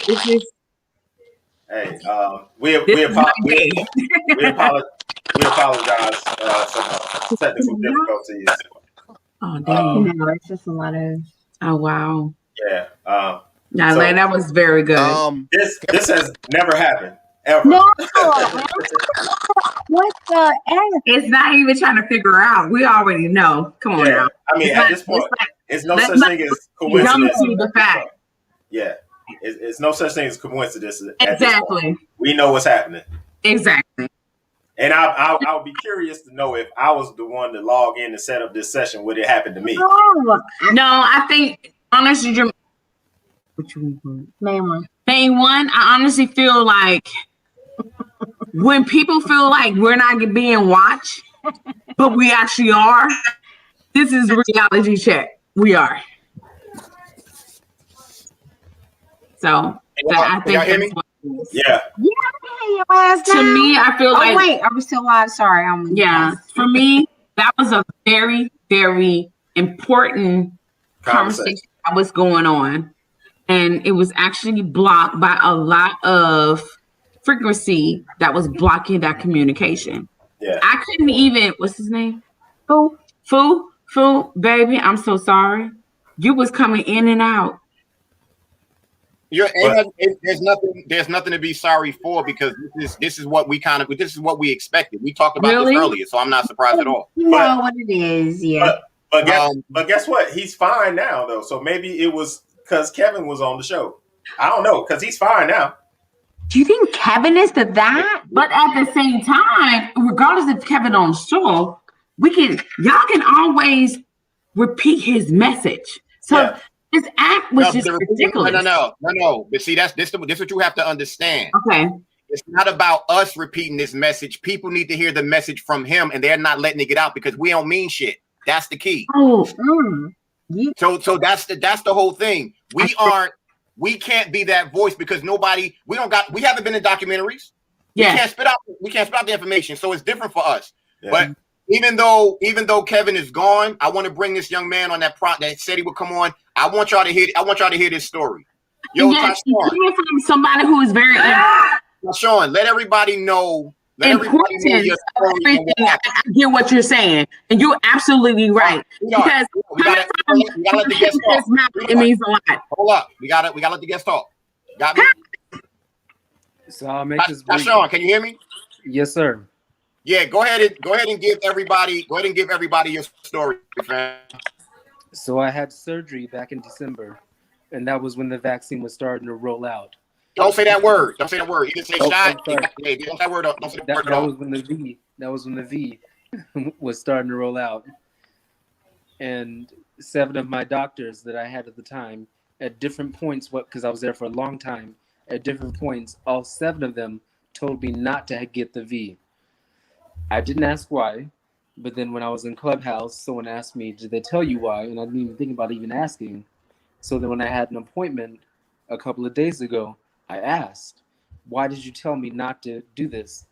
this is. Hey, we apologize for technical difficulties. Oh, dang. It's just a lot of. Oh, wow. Yeah. So, that was very good. This has never happened ever. No. What the F? It's not even trying to figure out. We already know. Come on now. I mean, at this point, it's no such thing as coincidence. The fact. Yeah. It's no such thing as coincidence. Exactly. We know what's happening. Exactly. And I would be curious to know if I was the one to log in and set up this session, would it happen to me? No, I think honestly, main one. I honestly feel like when people feel like we're not being watched, but we actually are. This is a reality check. We are. So I think y'all hear me? Yeah. To me, I feel like. Oh wait, are we still live? Sorry, For me, that was a very, very important conversation that was going on, and it was actually blocked by a lot of frequency that was blocking that communication. Yeah. I couldn't even. What's his name? Fu, baby. I'm so sorry. You was coming in and out. There's nothing to be sorry for, because this is what we expected. We talked about this earlier, so I'm not surprised at all. You know what it is, yeah. But guess what? He's fine now, though. So maybe it was because Kevin was on the show. I don't know, because he's fine now. Do you think Kevin is that? But at the same time, regardless of Kevin on the show, y'all can always repeat his message. So this act was just ridiculous. No. But see, this is what you have to understand. Okay. It's not about us repeating this message. People need to hear the message from him, and they're not letting it get out because we don't mean shit. That's the key. Yeah. So that's the whole thing. We can't be that voice because we haven't been in documentaries. Yeah. We can't spit out the information. So it's different for us. Yeah. But even though Kevin is gone, I want to bring this young man on that said he would come on. I want y'all to hear this story. Yo, yes, from somebody who is very Sean, let everybody know. Importance of everything. I get what you're saying, and you're absolutely right. Because we gotta let the guest talk. It means a lot. Hold up, we gotta let the guest talk. Got me? So I'll make this brief. Sean, can you hear me? Yes, sir. Yeah, go ahead and give everybody your story, man. So I had surgery back in December, and that was when the vaccine was starting to roll out. Don't say that word. You can say shot. Hey, don't say that word. Don't say that word. That was when the V was starting to roll out. And 7 of my doctors that I had at the time, at different points, because I was there for a long time, at different points, all 7 of them told me not to get the V. I didn't ask why, but then when I was in Clubhouse, someone asked me, did they tell you why? And I didn't even think about even asking. So then when I had an appointment a couple of days ago, I asked, why did you tell me not to do this?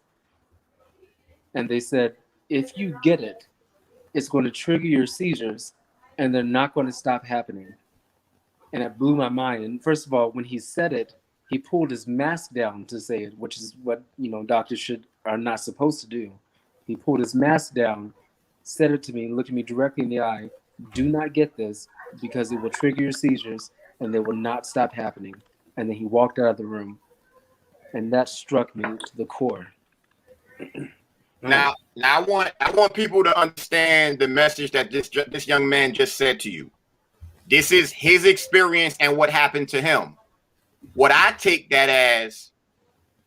And they said, if you get it, it's going to trigger your seizures and they're not going to stop happening. And it blew my mind. And first of all, when he said it, he pulled his mask down to say it, which is what, doctors are not supposed to do. He pulled his mask down, said it to me, looked at me directly in the eye. Do not get this because it will trigger your seizures and they will not stop happening. And then he walked out of the room, and that struck me to the core. Now I want people to understand the message that this young man just said to you. This is his experience and what happened to him. What I take that as,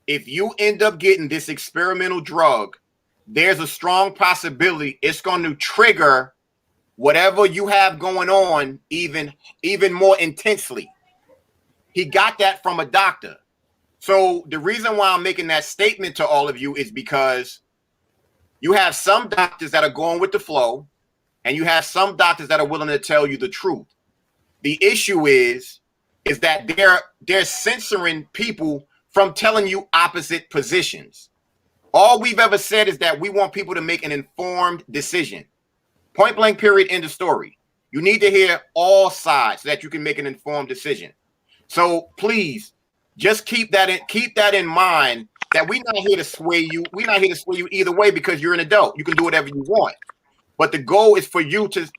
if you end up getting this experimental drug, there's a strong possibility it's going to trigger whatever you have going on even more intensely. He got that from a doctor. So the reason why I'm making that statement to all of you is because you have some doctors that are going with the flow, and you have some doctors that are willing to tell you the truth. The issue is that they're censoring people from telling you opposite positions. All we've ever said is that we want people to make an informed decision. Point blank, period, end of story. You need to hear all sides so that you can make an informed decision. So please just keep that in mind, that we're not here to sway you. We're not here to sway you either way, because you're an adult. You can do whatever you want. But the goal is for you to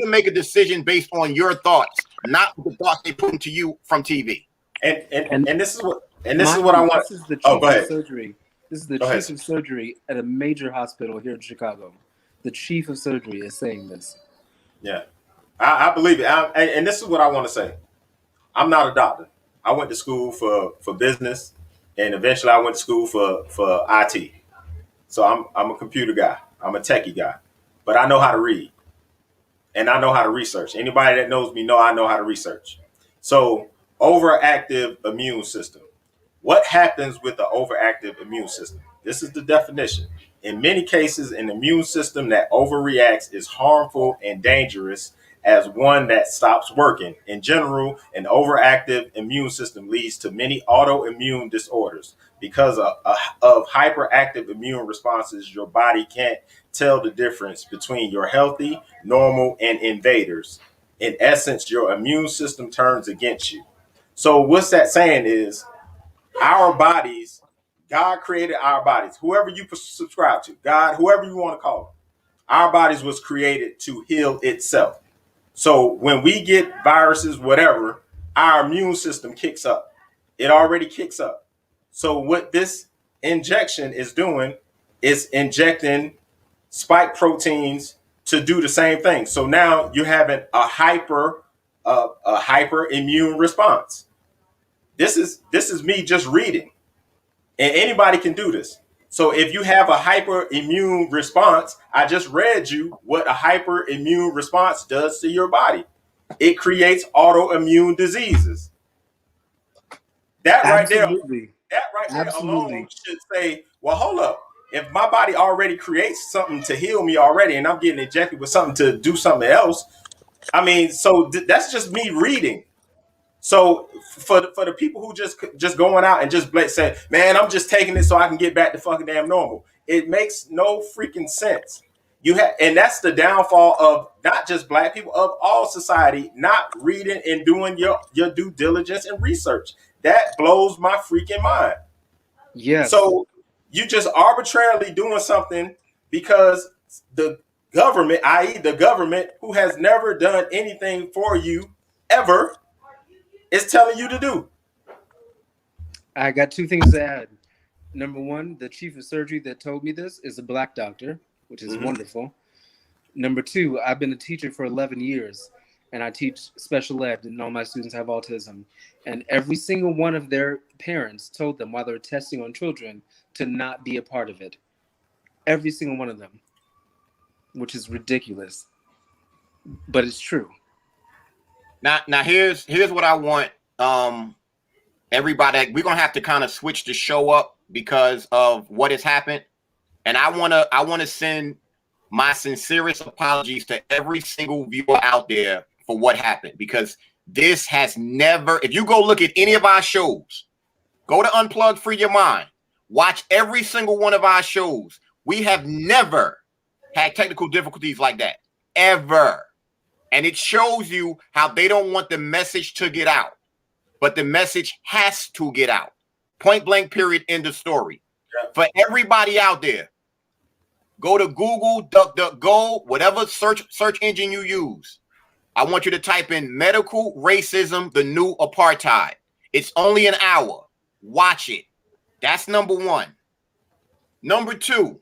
make a decision based on your thoughts, not the thoughts they put into you from TV. And this is what I want. This is the chief of surgery. This is the chief of surgery at a major hospital here in Chicago. The chief of surgery is saying this. Yeah, I believe it. And this is what I want to say. I'm not a doctor. I went to school for business, and eventually I went to school for IT. So I'm a computer guy. I'm a techie guy, but I know how to read, and I know how to research. Anybody that knows me know I know how to research. So overactive immune system. What happens with the overactive immune system? This is the definition. In many cases, an immune system that overreacts is harmful and dangerous as one that stops working. In general, an overactive immune system leads to many autoimmune disorders. Because of hyperactive immune responses, your body can't tell the difference between your healthy, normal, and invaders. In essence, your immune system turns against you. So what's that saying is, our bodies, God created our bodies, whoever you subscribe to, God, whoever you want to call them, our bodies was created to heal itself. So when we get viruses, whatever, our immune system kicks up. It already kicks up. So what this injection is doing is injecting spike proteins to do the same thing. So now you're having a hyper immune response. This is me just reading, and anybody can do this. So if you have a hyperimmune response, I just read you what a hyperimmune response does to your body. It creates autoimmune diseases. That right there alone should say, well, hold up. If my body already creates something to heal me already, and I'm getting injected with something to do something else, I mean, so that's just me reading. So for the people who just going out and just say, man, I'm just taking it so I can get back to fucking damn normal. It makes no freaking sense. And that's the downfall of not just black people, of all society, not reading and doing your due diligence and research. That blows my freaking mind. Yes. So you just arbitrarily doing something because the government, i.e. the government, who has never done anything for you ever, is telling you to do. I got two things to add. Number one, the chief of surgery that told me this is a black doctor, which is wonderful. Number two, I've been a teacher for 11 years, and I teach special ed, and all my students have autism. And every single one of their parents told them while they're testing on children to not be a part of it. Every single one of them, which is ridiculous, but it's true. Now here's what I want everybody. We're gonna have to kind of switch the show up because of what has happened, and I wanna send my sincerest apologies to every single viewer out there for what happened, because this has never. If you go look at any of our shows, go to Unplugged Free Your Mind, watch every single one of our shows. We have never had technical difficulties like that, ever. And it shows you how they don't want the message to get out. But the message has to get out. Point blank, period, end of story. Yeah. For everybody out there, go to Google, DuckDuckGo, whatever search engine you use. I want you to type in medical racism, the new apartheid. It's only an hour. Watch it. That's number one. Number two,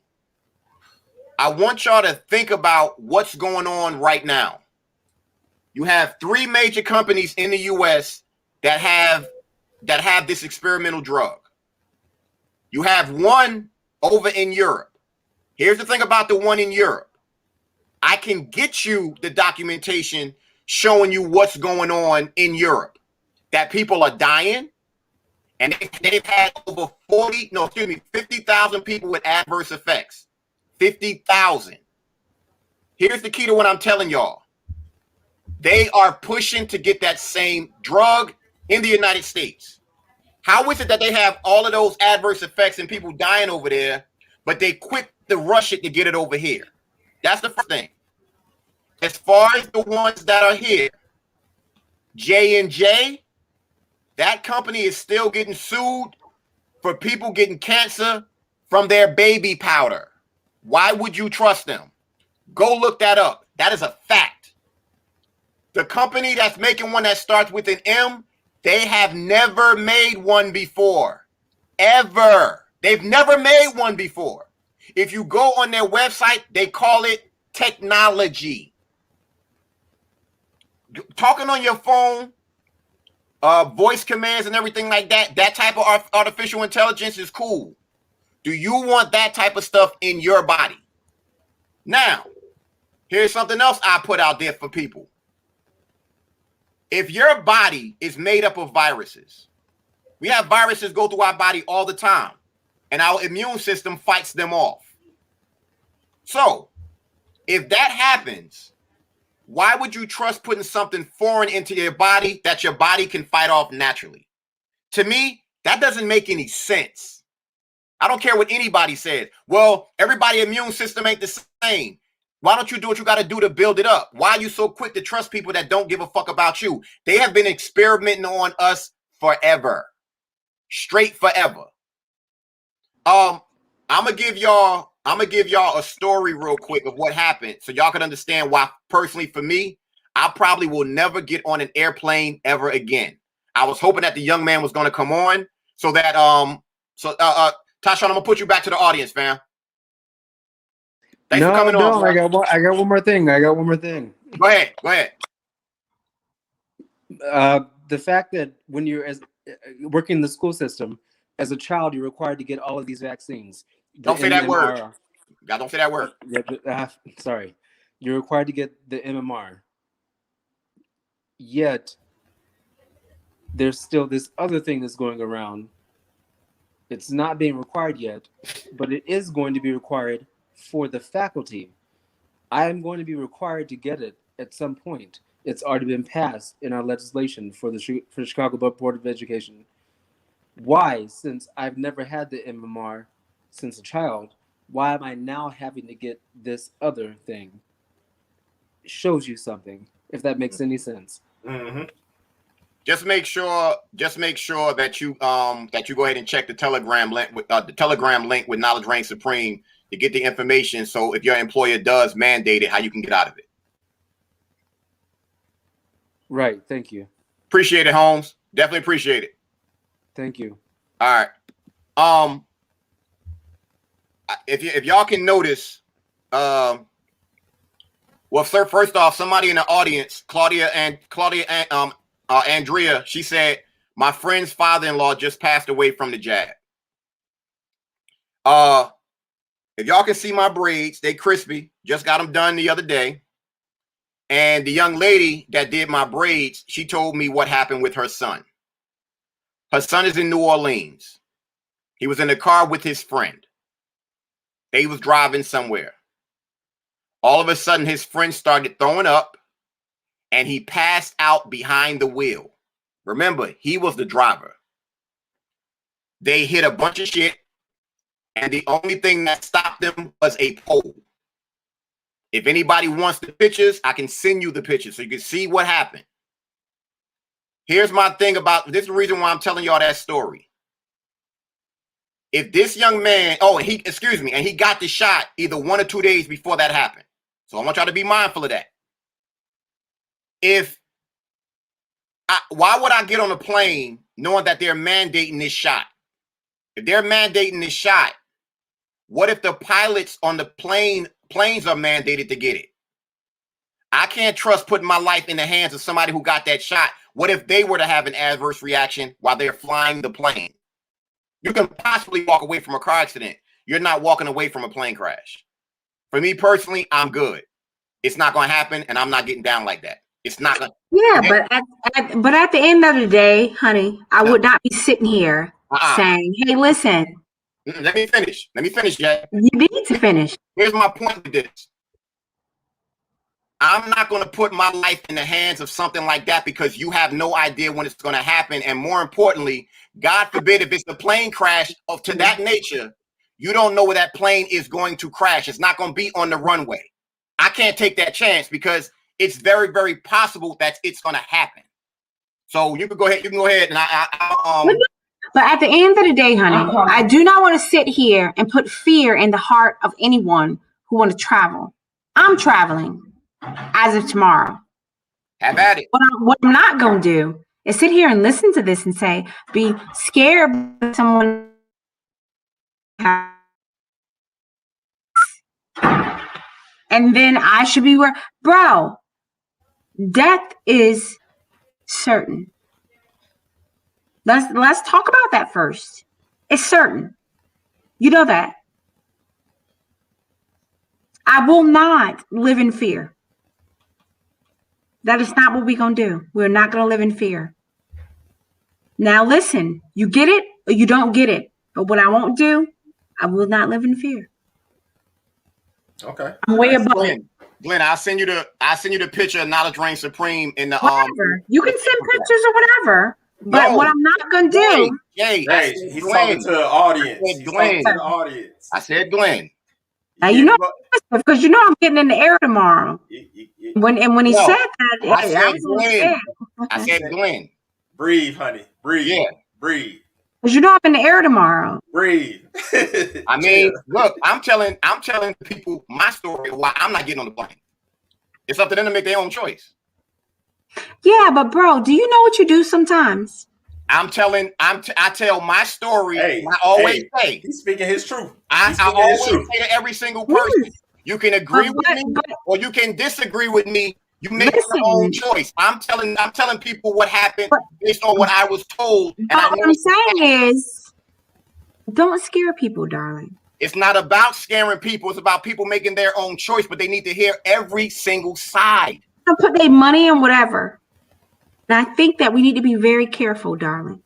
I want y'all to think about what's going on right now. You have 3 major companies in the U.S. that have this experimental drug. You have one over in Europe. Here's the thing about the one in Europe. I can get you the documentation showing you what's going on in Europe. That people are dying, and they've had over 50,000 people with adverse effects. 50,000. Here's the key to what I'm telling y'all. They are pushing to get that same drug in the United States. How is it that they have all of those adverse effects and people dying over there, but they quick to rush it to get it over here? That's the first thing. As far as the ones that are here, J&J, that company is still getting sued for people getting cancer from their baby powder. Why would you trust them? Go look that up. That is a fact. The company that's making one that starts with an M, they have never made one before. Ever. They've never made one before. If you go on their website, they call it technology. Talking on your phone, voice commands and everything like that, that type of artificial intelligence is cool. Do you want that type of stuff in your body? Now, here's something else I put out there for people. If your body is made up of viruses, we have viruses go through our body all the time, and our immune system fights them off. So, if that happens, why would you trust putting something foreign into your body that your body can fight off naturally? To me, that doesn't make any sense. I don't care what anybody says. Well, everybody's immune system ain't the same. Why don't you do what you got to do to build it up? Why are you so quick to trust people that don't give a fuck about you? They have been experimenting on us forever. Straight forever. I'm gonna give y'all a story real quick of what happened so y'all can understand why, personally for me, I probably will never get on an airplane ever again. I was hoping that the young man was gonna come on so that Tashawn, I'm gonna put you back to the audience, fam. Thanks for coming on. I got one more thing. Go ahead. The fact that when you're working in the school system, as a child, you're required to get all of these vaccines. Don't say that word. God, don't say that word. Sorry. You're required to get the MMR. Yet, there's still this other thing that's going around. It's not being required yet, but it is going to be required for the faculty. I am going to be required to get it at some point. It's already been passed in our legislation for the Chicago Board of Education. Why, since I've never had the MMR since a child, why am I now having to get this other thing? It shows you something, if that makes any sense. Mm-hmm. Just make sure that you go ahead and check the Telegram link with Knowledge Reigns Supreme to get the information. So if your employer does mandate it, how you can get out of it. Right. Thank you. Appreciate it, Holmes. Definitely appreciate it. Thank you. All right. If y'all can notice, well, sir, first off, somebody in the audience, Claudia and Andrea, she said, my friend's father-in-law just passed away from the jab. If y'all can see my braids, they crispy. Just got them done the other day. And the young lady that did my braids, she told me what happened with her son. Her son is in New Orleans. He was in the car with his friend. They was driving somewhere. All of a sudden, his friend started throwing up, and he passed out behind the wheel. Remember, he was the driver. They hit a bunch of shit, and the only thing that stopped them was a pole. If anybody wants the pictures, I can send you the pictures so you can see what happened. Here's my thing about this is the reason why I'm telling y'all that story. If this young man, and he got the shot either 1 or 2 days before that happened. So I want y'all to be mindful of that. Why would I get on a plane knowing that they're mandating this shot? If they're mandating this shot, what if the pilots on the planes are mandated to get it? I can't trust putting my life in the hands of somebody who got that shot. What if they were to have an adverse reaction while they're flying the plane? You can possibly walk away from a car accident. You're not walking away from a plane crash. For me personally, I'm good. It's not going to happen, and I'm not getting down like that. It's not going to. Yeah, but at the end of the day, honey, I would not be sitting here saying, hey, listen. Let me finish, Jack. You need to finish. Here's my point with this. I'm not going to put my life in the hands of something like that because you have no idea when it's going to happen. And more importantly, God forbid, if it's a plane crash to that nature, you don't know where that plane is going to crash. It's not going to be on the runway. I can't take that chance because it's very, very possible that it's going to happen. So you can go ahead. You can go ahead, and But at the end of the day, honey, I do not want to sit here and put fear in the heart of anyone who want to travel. I'm traveling as of tomorrow. Have at it. What I'm not going to do is sit here and listen to this and say, be scared by someone. And then I should be where, bro, death is certain. Let's talk about that first. It's certain. You know that. I will not live in fear. That is not what we're going to do. We're not going to live in fear. Now listen, you get it or you don't get it. But what I won't do, I will not live in fear. Okay. I'm way above it. Glenn, I'll send you the picture of Knowledge Reigns Supreme in the whatever. You can send pictures or whatever. But what I'm not gonna do. He's talking to the audience. I said Glenn. Now you know because you know I'm getting in the air tomorrow. When he said that, I said Glenn. Breathe, honey. Breathe. Yeah. Breathe. Because you know I'm in the air tomorrow. Breathe. I mean, look, I'm telling people my story of why I'm not getting on the plane. It's up to them to make their own choice. Yeah, but bro, do you know what you do sometimes? I tell my story. I always say he's speaking his truth. I always say to every single person, you can agree with me or you can disagree with me. You make your own choice. I'm telling people what happened based on what I was told. And what I'm saying is, don't scare people, darling. It's not about scaring people. It's about people making their own choice, but they need to hear every single side. They'll put their money in whatever. And I think that we need to be very careful, darling,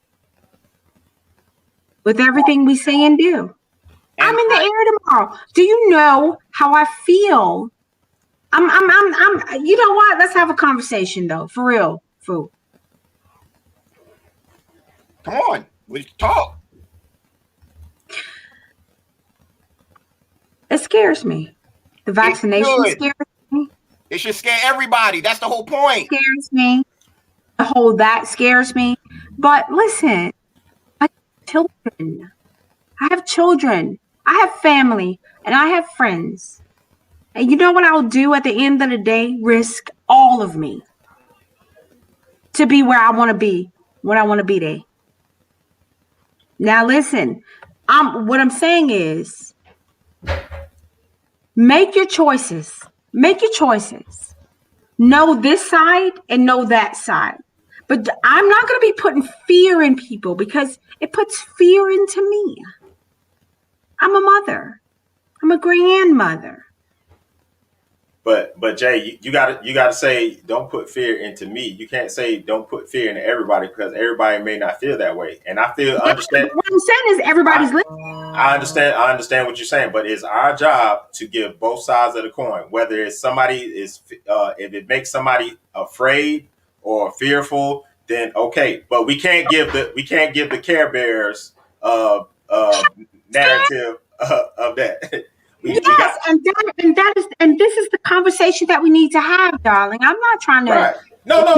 with everything we say and do. And I'm in the air tomorrow. Do you know how I feel? I'm you know what? Let's have a conversation though. For real. Fool. Come on. We talk. It scares me. The vaccination scares me. It should scare everybody. That's the whole point. It scares me. The whole that scares me. But listen, I have children. I have family. And I have friends. And you know what I'll do at the end of the day? Risk all of me to be where I want to be when I want to be there. Now listen, what I'm saying is make your choices. Make your choices. Know this side and know that side. But I'm not going to be putting fear in people because it puts fear into me. I'm a mother. I'm a grandmother. But Jay, you gotta say don't put fear into me. You can't say don't put fear into everybody because everybody may not feel that way. And I understand. What I'm saying is everybody's listening. I understand what you're saying, but it's our job to give both sides of the coin. Whether it's if it makes somebody afraid or fearful, then okay. But we can't give the Care Bears narrative of that. Yes, and this is the conversation that we need to have, darling. I'm not trying to. Right. No.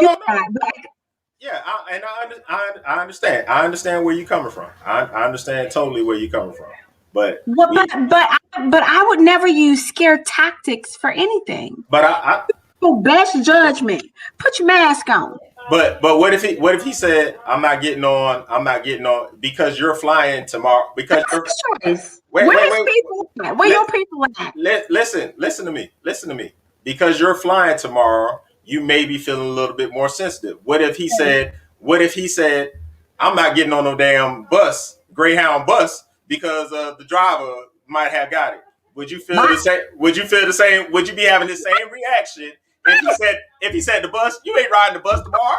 Yeah, I understand. I understand where you're coming from. I understand totally where you're coming from. But I would never use scare tactics for anything. But I best judgment. Put your mask on. But what if he said I'm not getting on because you're flying tomorrow because where your people at? Listen to me. Because you're flying tomorrow, you may be feeling a little bit more sensitive. What if he said I'm not getting on no damn Greyhound bus because the driver might have got it? Would you feel the same? Would you be having the same reaction if he said the bus? You ain't riding the bus tomorrow.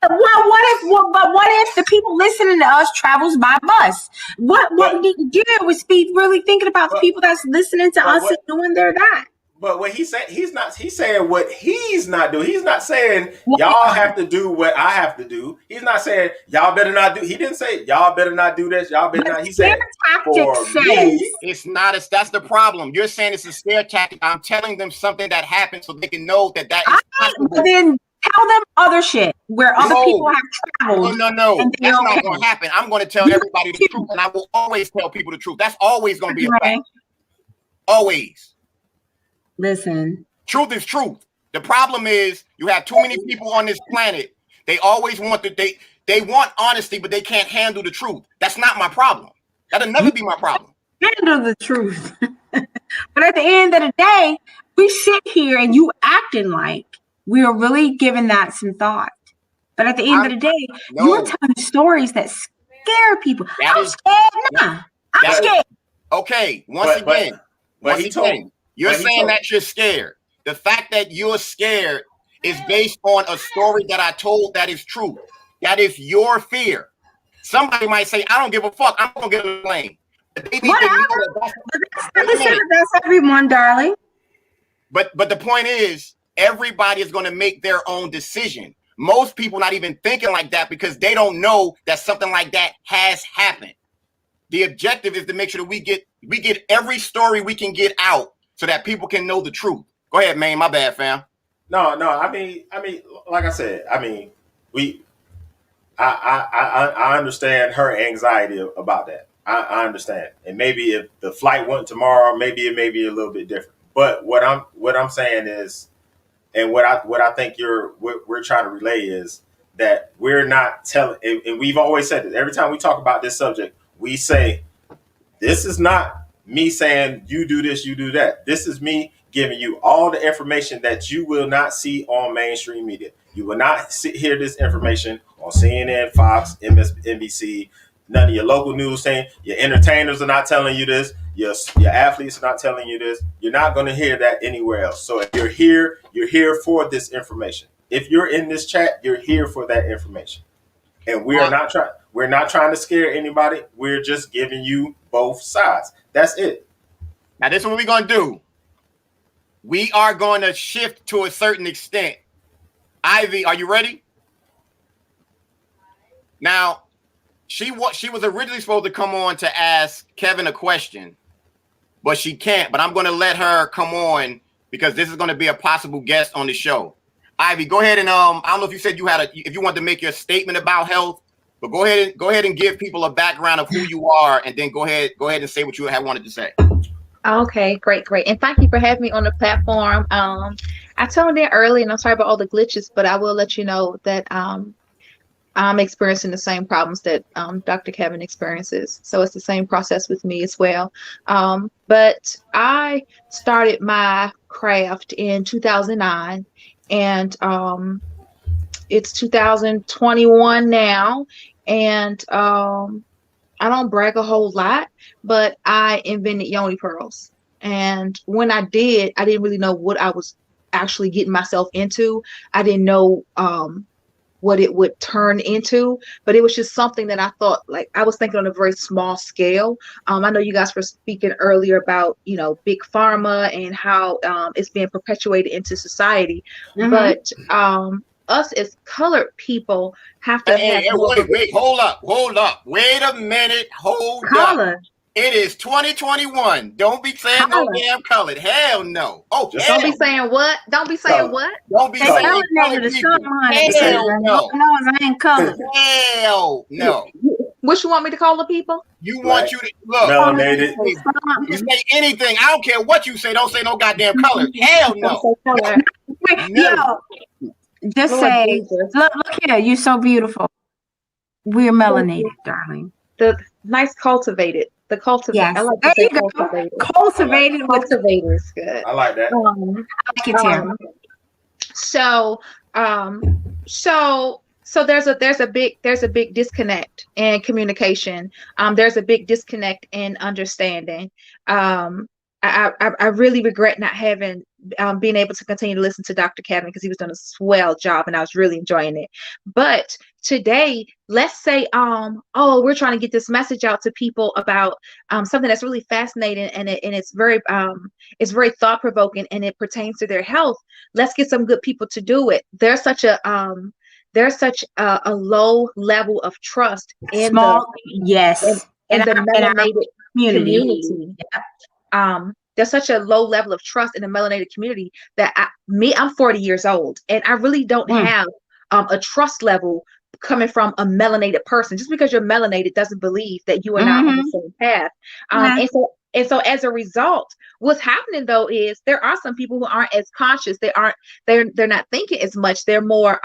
Well, what if the people listening to us travels by bus? What we need to do is be really thinking about the people that's listening to us and doing their that. But what he said, he's saying what he's not doing. He's not saying y'all have to do what I have to do. He's not saying y'all better not do. He didn't say y'all better not do this. Y'all better not. He said for me, it's not. That's the problem. You're saying it's a scare tactic. I'm telling them something that happened so they can know that is possible. Then tell them other shit where other people have traveled. No. That's not going to happen. I'm going to tell everybody the truth, and I will always tell people the truth. That's always going to be a fact. Always. Listen. Truth is truth. The problem is you have too many people on this planet. They always want they want honesty, but they can't handle the truth. That's not my problem. That'll never be my problem. Handle the truth. But at the end of the day, we sit here and you acting like we are really giving that some thought. But at the end of the day, you're telling stories that scare people. I'm scared. Okay, once again, you're saying that you're scared. The fact that you're scared is based on a story that I told that is true. That is your fear. Somebody might say, I don't give a fuck. I'm going to get a plane. That's everyone, darling. But the point is, everybody is going to make their own decision. Most people not even thinking like that because they don't know that something like that has happened. The objective is to make sure that we get every story we can get out so that people can know the truth. Go ahead, man. My bad, fam. No. I mean, like I said, I mean, I understand her anxiety about that. I understand, and maybe if the flight went tomorrow, maybe it may be a little bit different. But what I'm saying is, and what I think we're trying to relay is that we're not telling, and we've always said this. Every time we talk about this subject, we say, this is not me saying you do this, you do that. This is me giving you all the information that you will not see on mainstream media. You will not hear this information on CNN, Fox, MSNBC, none of your local news saying, your entertainers are not telling you this, your athletes are not telling you this. You're not going to hear that anywhere else. So if you're here for this information. If you're in this chat, you're here for that information. And we're not trying to scare anybody. We're just giving you both sides. That's it. Now, this is what we're going to do. We are going to shift to a certain extent. Ivy, are you ready? Now, she was originally supposed to come on to ask Kevin a question, but she can't. But I'm going to let her come on because this is going to be a possible guest on the show. Ivy, go ahead and I don't know if you said if you wanted to make your statement about health, but go ahead and give people a background of who you are, and then go ahead and say what you wanted to say. Okay, great. And thank you for having me on the platform. I tuned in early and I'm sorry about all the glitches, but I will let you know that I'm experiencing the same problems that Dr. Kevin experiences. So it's the same process with me as well. But I started my craft in 2009 and it's 2021 now. And I don't brag a whole lot, but I invented yoni pearls. And when I did, I didn't really know what I was actually getting myself into. I didn't know what it would turn into, but it was just something that I thought, like, I was thinking on a very small scale. I know you guys were speaking earlier about, big pharma and how it's being perpetuated into society. Mm-hmm. But us as colored people have to wait, hold up. Wait a minute, hold up. It is 2021. Don't be saying no damn colored. Hell no. Oh, don't be saying what? Don't be saying what? Don't be saying colored people. Hell no. I ain't colored. Hell no. What you want me to call the people? You want you to look. Melanated. You say anything. I don't care what you say. Don't say no goddamn color. Hell no. Yo, just say, look here. You're so beautiful. We're melanated, darling. The nice cultivated. The cultivated. Yes. I like to say cultivated. Cultivated is good. I like that. I like it too. So there's a big disconnect in communication. There's a big disconnect in understanding. I really regret not having being able to continue to listen to Dr. Kevin because he was doing a swell job and I was really enjoying it. But today, let's say, oh, we're trying to get this message out to people about something that's really fascinating, and it's very thought provoking, and it pertains to their health. Let's get some good people to do it. There's such a low level of trust in the melanated community. There's such a low level of trust in the melanated community that I'm 40 years old, and I really don't have a trust level coming from a melanated person. Just because you're melanated doesn't believe that you are not on the same path. And so as a result, what's happening though is there are some people who aren't as conscious. They're not thinking as much. They're more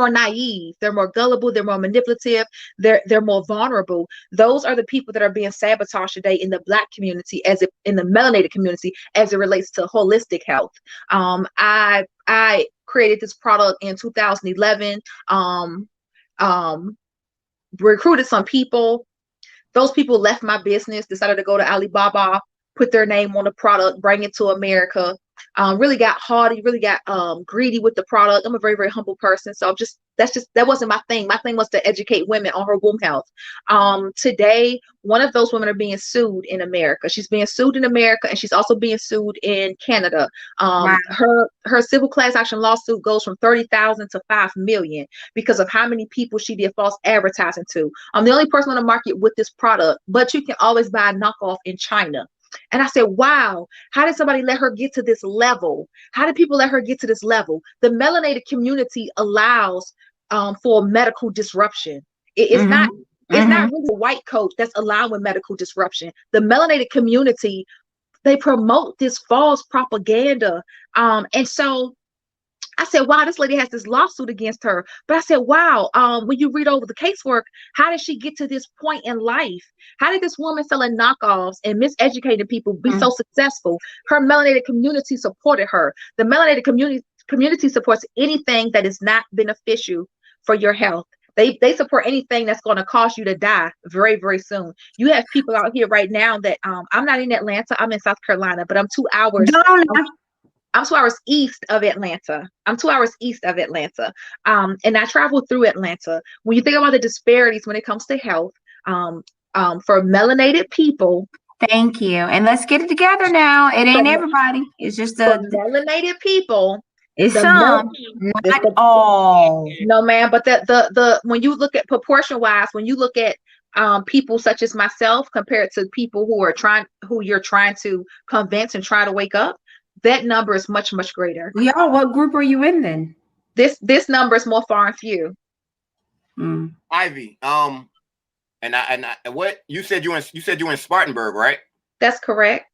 naive, they're more gullible, they're more manipulative, they're more vulnerable. Those are the people that are being sabotaged today in the Black community, in the melanated community, as it relates to holistic health. I created this product in 2011, recruited some people. Those people left my business, decided to go to Alibaba, put their name on the product, bring it to America. Really got haughty, really got greedy with the product. I'm a very, very humble person. So that wasn't my thing. My thing was to educate women on her womb health. Today, one of those women are being sued in America. She's being sued in America, and she's also being sued in Canada. Wow. Her civil class action lawsuit goes from 30,000 to 5 million because of how many people she did false advertising to. I'm the only person on the market with this product, but you can always buy a knockoff in China. And I said, wow, how did somebody let her get to this level? How did people let her get to this level? The melanated community allows for medical disruption. It's not really a white coat that's allowing medical disruption. The melanated community, they promote this false propaganda. And so I said, wow, this lady has this lawsuit against her. But I said, wow, when you read over the casework, how did she get to this point in life? How did this woman selling knockoffs and miseducating people be so successful? Her melanated community supported her. The melanated community supports anything that is not beneficial for your health. They support anything that's going to cause you to die very, very soon. You have people out here right now that I'm not in Atlanta. I'm in South Carolina, but I'm 2 hours. I'm 2 hours east of Atlanta. And I travel through Atlanta. When you think about the disparities when it comes to health, for melanated people. Thank you. And let's get it together now. It ain't everybody. It's just the melanated people. It's some, not all. No, man. But the when you look at proportion wise, when you look at people such as myself compared to people who you're trying to convince and try to wake up, that number is much, much greater. Y'all, what group are you in then? This number is more far and few. Ivy, and what you said you were in Spartanburg, right? That's correct.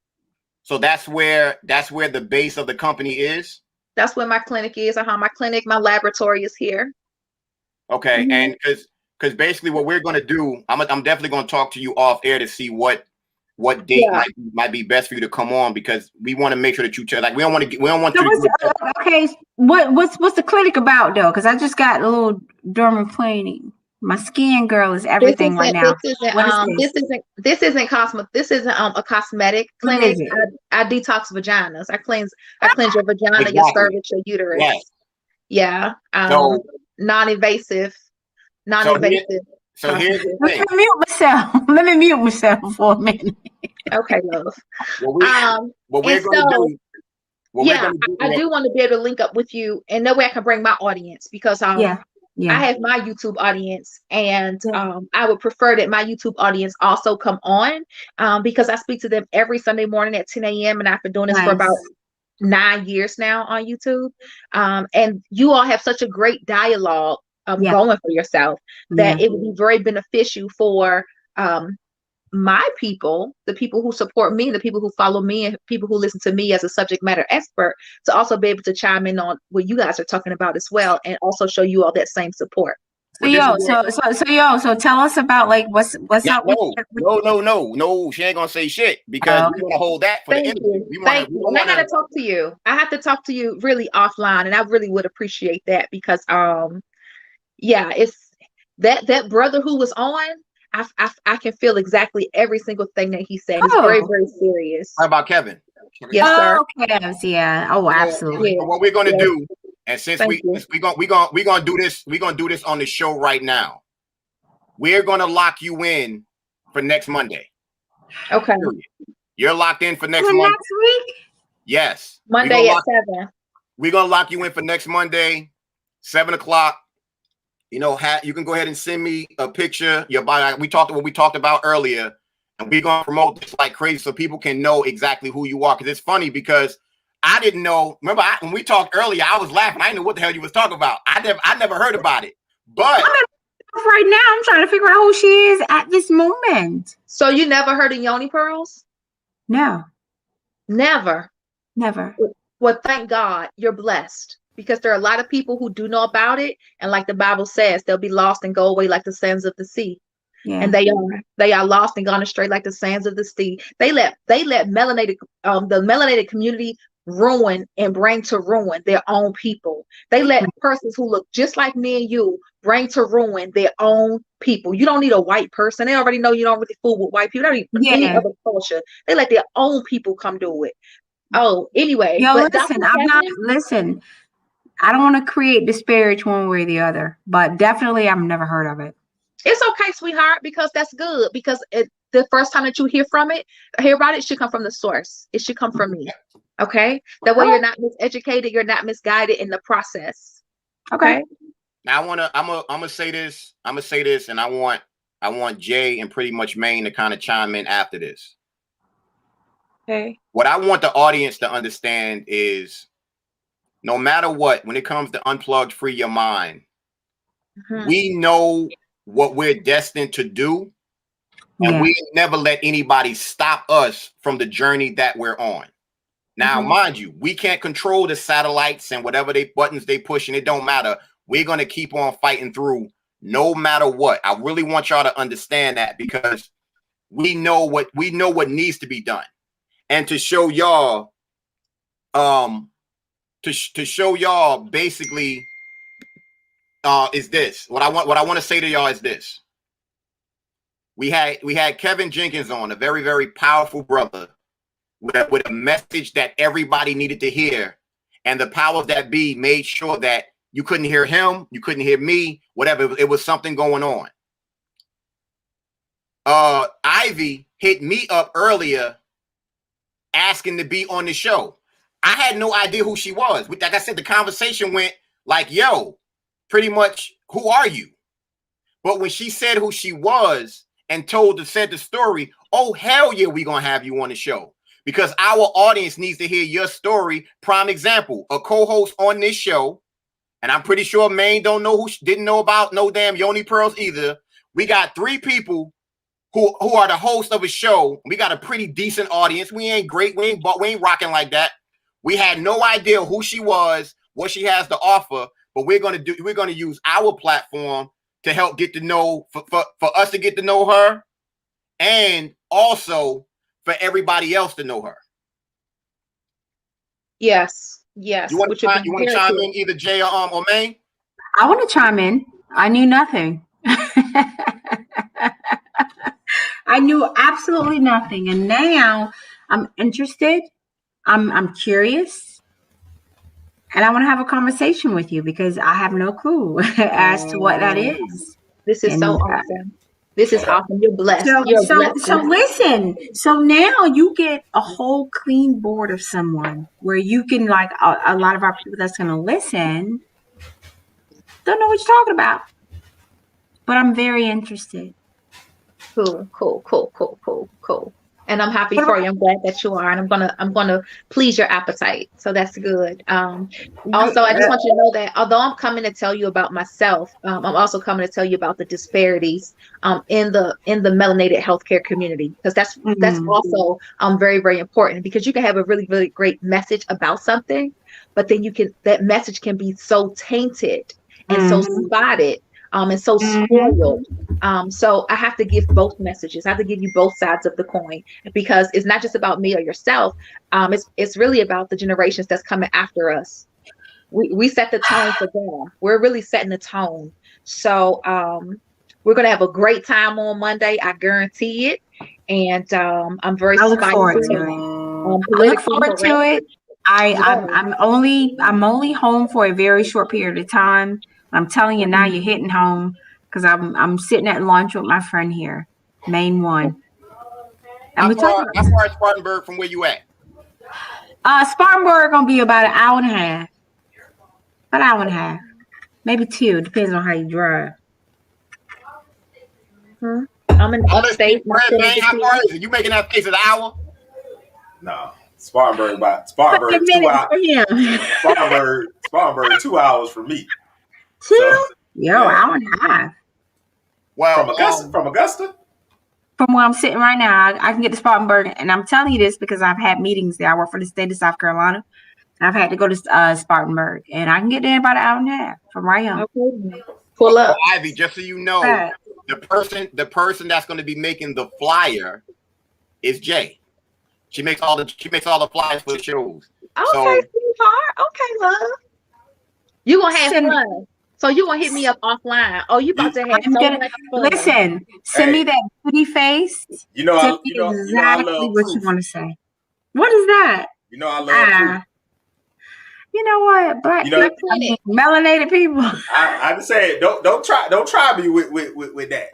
So that's where the base of the company is. That's where my clinic is. My laboratory is here. Okay, and because basically what we're going to do, I'm definitely going to talk to you off air to see what date might be best for you to come on, because we want to make sure that you we don't want to. Okay, what's the clinic about though? Because I just got a little dermaplaning. My skin, girl, is everything right now. This isn't a cosmetic clinic. I detox vaginas. I cleanse your vagina, your cervix, your uterus. Yes. Yeah. Non-invasive. So here's the thing. Let me mute myself for a minute. Okay, love. I do want to be able to link up with you, and that way I can bring my audience, because I have my YouTube audience, and I would prefer that my YouTube audience also come on, because I speak to them every Sunday morning at 10 a.m. and I've been doing this for about 9 years now on YouTube. And you all have such a great dialogue going for yourself that it would be very beneficial for my people, the people who support me, the people who follow me, and people who listen to me as a subject matter expert, to also be able to chime in on what you guys are talking about as well, and also show you all that same support. So tell us about what's up. No, she ain't gonna say shit, because we want to hold that for the interview. I gotta talk to you. I have to talk to you really offline, and I really would appreciate that, because it's that brother who was on. I can feel exactly every single thing that he said. It's very, very serious. How about Kevin? Yes, sir. Kevin, yeah. Oh, absolutely. So what we're going to do And since we're gonna do this on the show right now. We're gonna lock you in for next Monday. Okay. You're locked in for next Monday. Next week? Yes. Monday at 7. We're gonna lock you in for next Monday, 7 o'clock. You know, you can go ahead and send me a picture. Your bio. We talked about earlier, and we're gonna promote this like crazy so people can know exactly who you are. Because it's funny because I didn't know. Remember when we talked earlier, I was laughing. I didn't know what the hell you was talking about. I never heard about it. But right now, I'm trying to figure out who she is at this moment. So you never heard of Yoni Pearls? No. Never. Well, thank God you're blessed, because there are a lot of people who do know about it, and like the Bible says, they'll be lost and go away like the sands of the sea. Yeah. And they are lost and gone astray like the sands of the sea. They let melanated the melanated community ruin and bring to ruin their own people. They let persons who look just like me and you bring to ruin their own people. You don't need a white person. They already know you don't really fool with white people. They don't need any other culture. They let their own people come do it. Oh, anyway. Yo, listen, I don't want to create disparage one way or the other, but definitely I've never heard of it. It's okay, sweetheart, because that's good. Because the first time that you hear about it should come from the source. It should come from me. Okay? That way you're not miseducated, you're not misguided in the process. Okay? Now I'm gonna say this. And I want Jay and pretty much Maine to kind of chime in after this. Okay. What I want the audience to understand is no matter what, when it comes to Unplugged Free Your Mind, we know what we're destined to do, and we never let anybody stop us from the journey that we're on. Now, mind you, we can't control the satellites and whatever buttons they push, and it don't matter. We're going to keep on fighting through no matter what. I really want y'all to understand that, because we know what needs to be done. And to show y'all, to show y'all basically is this. What I want to say to y'all is this. We had Kevin Jenkins on, a very, very powerful brother with a message that everybody needed to hear. And the powers that be made sure that you couldn't hear him, you couldn't hear me, whatever. It was something going on. Ivy hit me up earlier asking to be on the show. I had no idea who she was. Like I said, the conversation went like, yo, pretty much, who are you? But when she said who she was and said the story, oh, hell yeah, we're going to have you on the show. Because our audience needs to hear your story. Prime example, a co-host on this show, and I'm pretty sure Maine didn't know about no damn Yoni Pearls either. We got 3 people who are the host of a show. We got a pretty decent audience. We ain't great. We ain't rocking like that. We had no idea who she was, what she has to offer, but we're going to use our platform to help get to know, for us to get to know her, and also for everybody else to know her. Yes. You want to chime in, either Jay or May? I want to chime in. I knew nothing. I knew absolutely nothing, and now I'm interested. I'm curious, and I want to have a conversation with you because I have no clue as to what that is. This is so awesome. This is awesome. You're blessed. So listen. So now you get a whole clean board of someone where you can, like, a lot of our people that's going to listen don't know what you're talking about, but I'm very interested. Cool. And I'm happy for you. I'm glad that you are, and I'm gonna please your appetite. So that's good. Also, I just want you to know that although I'm coming to tell you about myself, I'm also coming to tell you about the disparities in the melanated healthcare community, because that's also very, very important, because you can have a really, really great message about something, but then that message can be so tainted and so spotted. And so spoiled. So I have to give both messages. I have to give you both sides of the coin, because it's not just about me or yourself. It's really about the generations that's coming after us. We set the tone for them. We're really setting the tone. So we're going to have a great time on Monday. I guarantee it. And I'm very I look forward to it. I look forward to it. I'm only home for a very short period of time. I'm telling you now, you're hitting home because I'm sitting at lunch with my friend here, main one. And how far is Spartanburg from where you at? Spartanburg gonna be about an hour and a half. About an hour and a half. Maybe 2, depends on how you drive. I'm in upstate. How far is it? You making that face an hour? No. Spartanburg 2 hours. Spartanburg 2 hours for me. 2? Hour and a half. Well, from Augusta? From where I'm sitting right now, I can get to Spartanburg, and I'm telling you this because I've had meetings there. I work for the state of South Carolina, and I've had to go to Spartanburg, and I can get there in about an hour and a half from right here. Okay. Pull up. Ivy, just so you know, the person that's going to be making the flyer is Jay. She makes all the flyers for the shows. Okay, sweetheart. Okay, love. You gonna have fun. So you gonna hit me up offline. Oh, you about to have so much fun. Listen, send me that booty face. You know, I exactly what you want to say. What is that? You know, I love food. You know what? Black people, melanated people. I just say don't try me with that.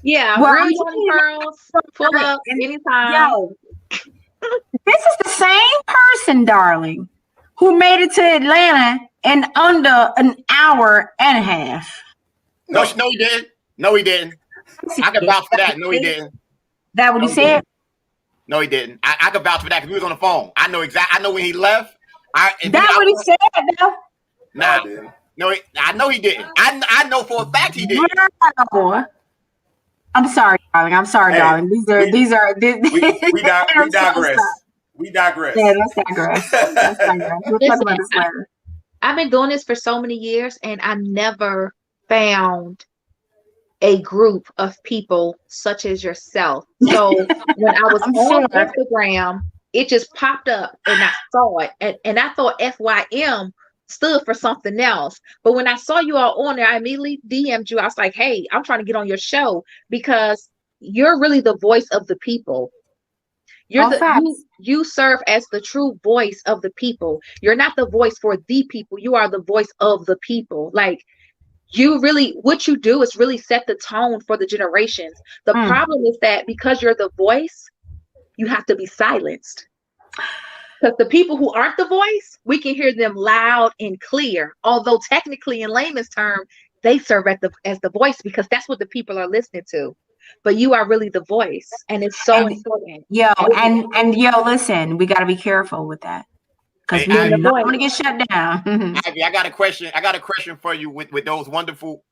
Yeah, well, pearls, pull up anytime. Yo, this is the same person, darling, who made it to Atlanta in under an hour and a half. No, he didn't. No, he didn't. I can vouch for that. No, he didn't. That what he said? No, he didn't. I can vouch for that because we was on the phone. I know exactly. I know when he left. That's what he said, though. Nah, no, I know he didn't. I know for a fact he didn't. No. I'm sorry, darling. I'm sorry, darling. These are. We digress. We digress. Yeah, let's digress. We'll talk about this later. I've been doing this for so many years, and I never found a group of people such as yourself. So when I was on Instagram, it just popped up, and I saw it, and I thought FYM stood for something else. But when I saw you all on there, I immediately DM'd you. I was like, hey, I'm trying to get on your show because you're really the voice of the people. You serve as the true voice of the people. You're not the voice for the people. You are the voice of the people. Like, you really, what you do is really set the tone for the generations. The problem is that because you're the voice, you have to be silenced. Because the people who aren't the voice, we can hear them loud and clear. Although technically, in layman's term, they serve as the voice because that's what the people are listening to. But you are really the voice, and it's so important. Yo, and listen, we got to be careful with that because we're not going to get shut down. Ivy, I got a question. I got a question for you with those wonderful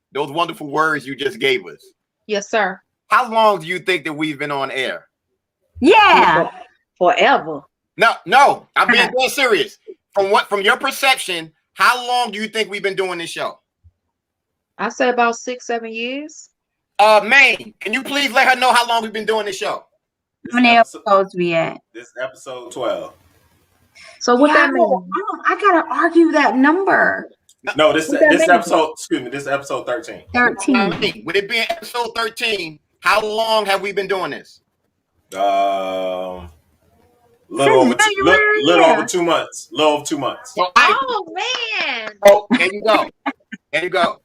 words you just gave us. Yes, sir. How long do you think that we've been on air? Yeah, forever. No, I'm being dead serious. From your perception, how long do you think we've been doing this show? I say about 6-7 years. Maine, can you please let her know how long we've been doing this show? How many episodes we at? This episode 12. So what that mean? I gotta argue that number. No, this episode. Excuse me. This is episode 13. 13. With it being episode 13, how long have we been doing this? Little over 2 months. Little over 2 months. Oh man! Oh, there you go. There you go.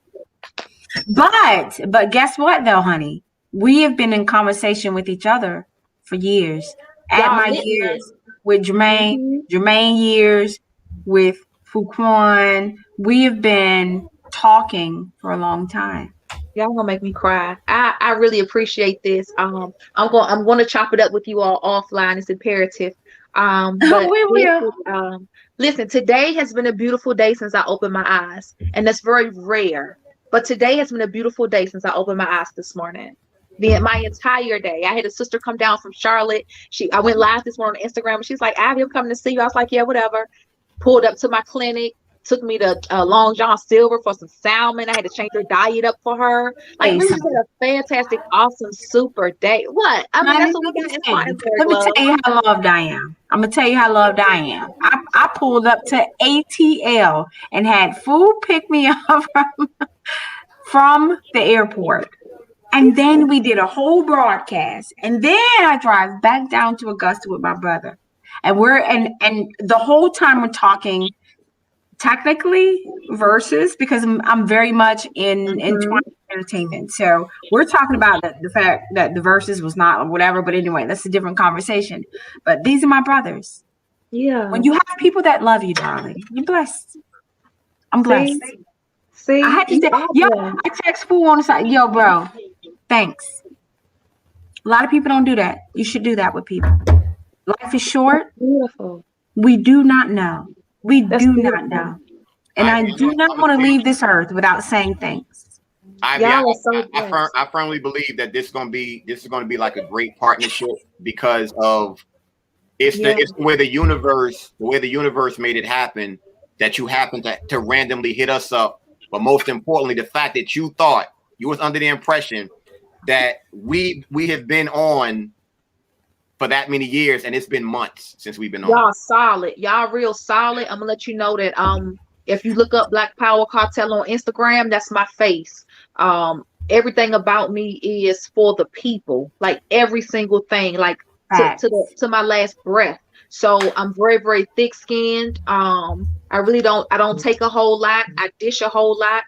But guess what though, honey? We have been in conversation with each other for years. At my years with Jermaine years with Fuquan, we have been talking for a long time. Y'all gonna make me cry. I really appreciate this. I'm gonna chop it up with you all offline. It's imperative. But we will. Listen, today has been a beautiful day since I opened my eyes, and that's very rare. But today has been a beautiful day since I opened my eyes this morning. My entire day. I had a sister come down from Charlotte. I went live this morning on Instagram, and she's like, Abby, I'm coming to see you. I was like, yeah, whatever. Pulled up to my clinic, took me to Long John Silver for some salmon. I had to change her diet up for her. Like, this is a fantastic, awesome, super day. What? I mean, that's what we got in Spartanburg. Let me tell you how loved I am. I'm going to tell you how loved I am. I pulled up to ATL and had food pick me up from the airport. And then we did a whole broadcast. And then I drive back down to Augusta with my brother. And the whole time we're talking technically versus, because I'm very much in entertainment. So we're talking about the fact that the verses was not whatever, but anyway, that's a different conversation. But these are my brothers. Yeah. When you have people that love you, darling, you're blessed. I'm blessed. See, I had to say, I text Fool on the side, yo, bro, thanks. A lot of people don't do that. You should do that with people. Life is short. Beautiful. We do not know. That's Not beautiful. know. And I do not want to leave this earth without saying thanks. I firmly believe that this is gonna be like a great partnership because of it's the way the universe made it happen, that you happen to randomly hit us up. But most importantly, the fact that you was under the impression that we have been on for that many years, and it's been months since we've been on. Y'all solid. Y'all real solid. I'm gonna let you know that if you look up Black Power Cartel on Instagram, that's my face. Everything about me is for the people, like every single thing, like to my last breath. So I'm very, very thick skinned. I don't take a whole lot. I dish a whole lot.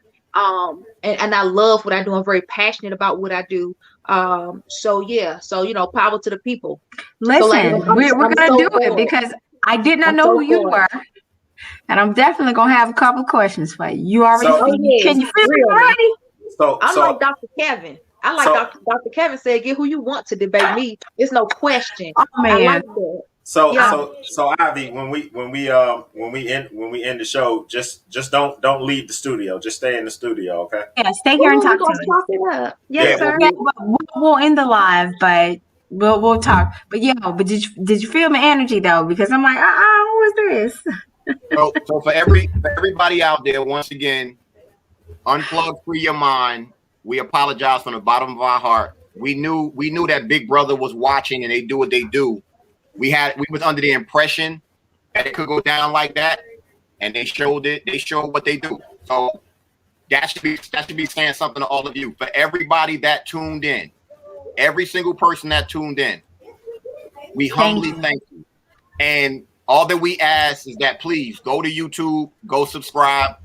And I love what I do. I'm very passionate about what I do. So power to the people. Listen, we're gonna do it because I did not know who you were. And I'm definitely gonna have a couple of questions for you. You already can you feel me already? Like Dr. Kevin. Dr. Kevin said, get who you want to debate me. It's no question. Oh, man. I like that. So Ivy, when we end the show, just don't leave the studio. Just stay in the studio, okay? Yeah, stay here and talk to us. Talk it up. Yes, sir. We'll end the live, but we'll talk. But did you feel my energy though? Because I'm like, who is this? So for everybody out there, once again, Unplugged Free Your Mind. We apologize from the bottom of our heart. We knew that Big Brother was watching and they do what they do. We was under the impression that it could go down like that, and they showed it. They showed what they do. So that should be saying something to all of you. For everybody that tuned in, every single person that tuned in, we humbly thank you. And all that we ask is that please go to YouTube, go subscribe,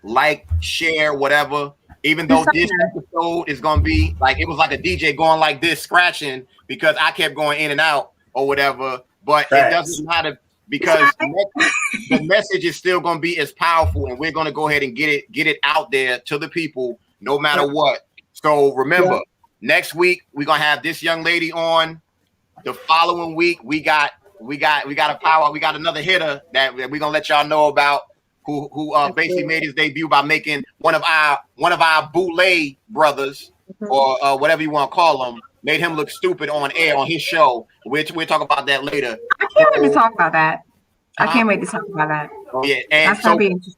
like, share, whatever. Even though this episode is gonna be like, it was like a DJ going like this, scratching because I kept going in and out or whatever. But it doesn't matter because the message is still gonna be as powerful, and we're gonna go ahead and get it out there to the people, no matter what. So remember, next week we're gonna have this young lady on. The following week we got another hitter that we're gonna let y'all know about. Who basically made his debut by making one of our Boulay brothers, or whatever you want to call them, made him look stupid on air on his show. We'll talk about that later. I can't wait to talk about that. I can't wait to talk about that. Yeah, and that's gonna be interesting.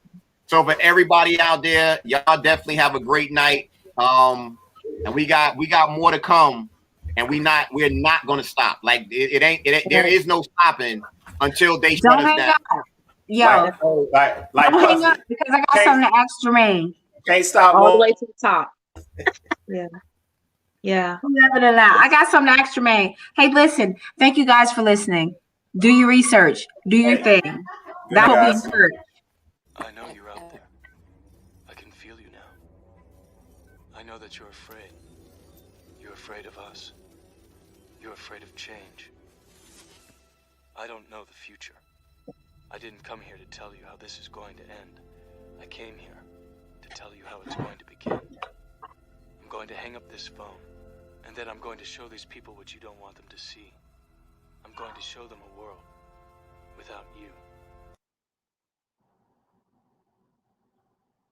So for everybody out there, y'all definitely have a great night. And we got more to come, and we're not gonna stop. Like it ain't there is no stopping until they shut us down. Yo, like hang up because I got something to ask Jermaine. Can't stop all the way to the top. Yeah. I got something to ask Jermaine. Hey, listen, thank you guys for listening. Do your research. Do your thing. That will be encouraged. I know you're out there. I can feel you now. I know that you're afraid. You're afraid of us. You're afraid of change. I don't know the future. I didn't come here to tell you how this is going to end. I came here to tell you how it's going to begin. I'm going to hang up this phone, and then I'm going to show these people what you don't want them to see. I'm going to show them a world without you.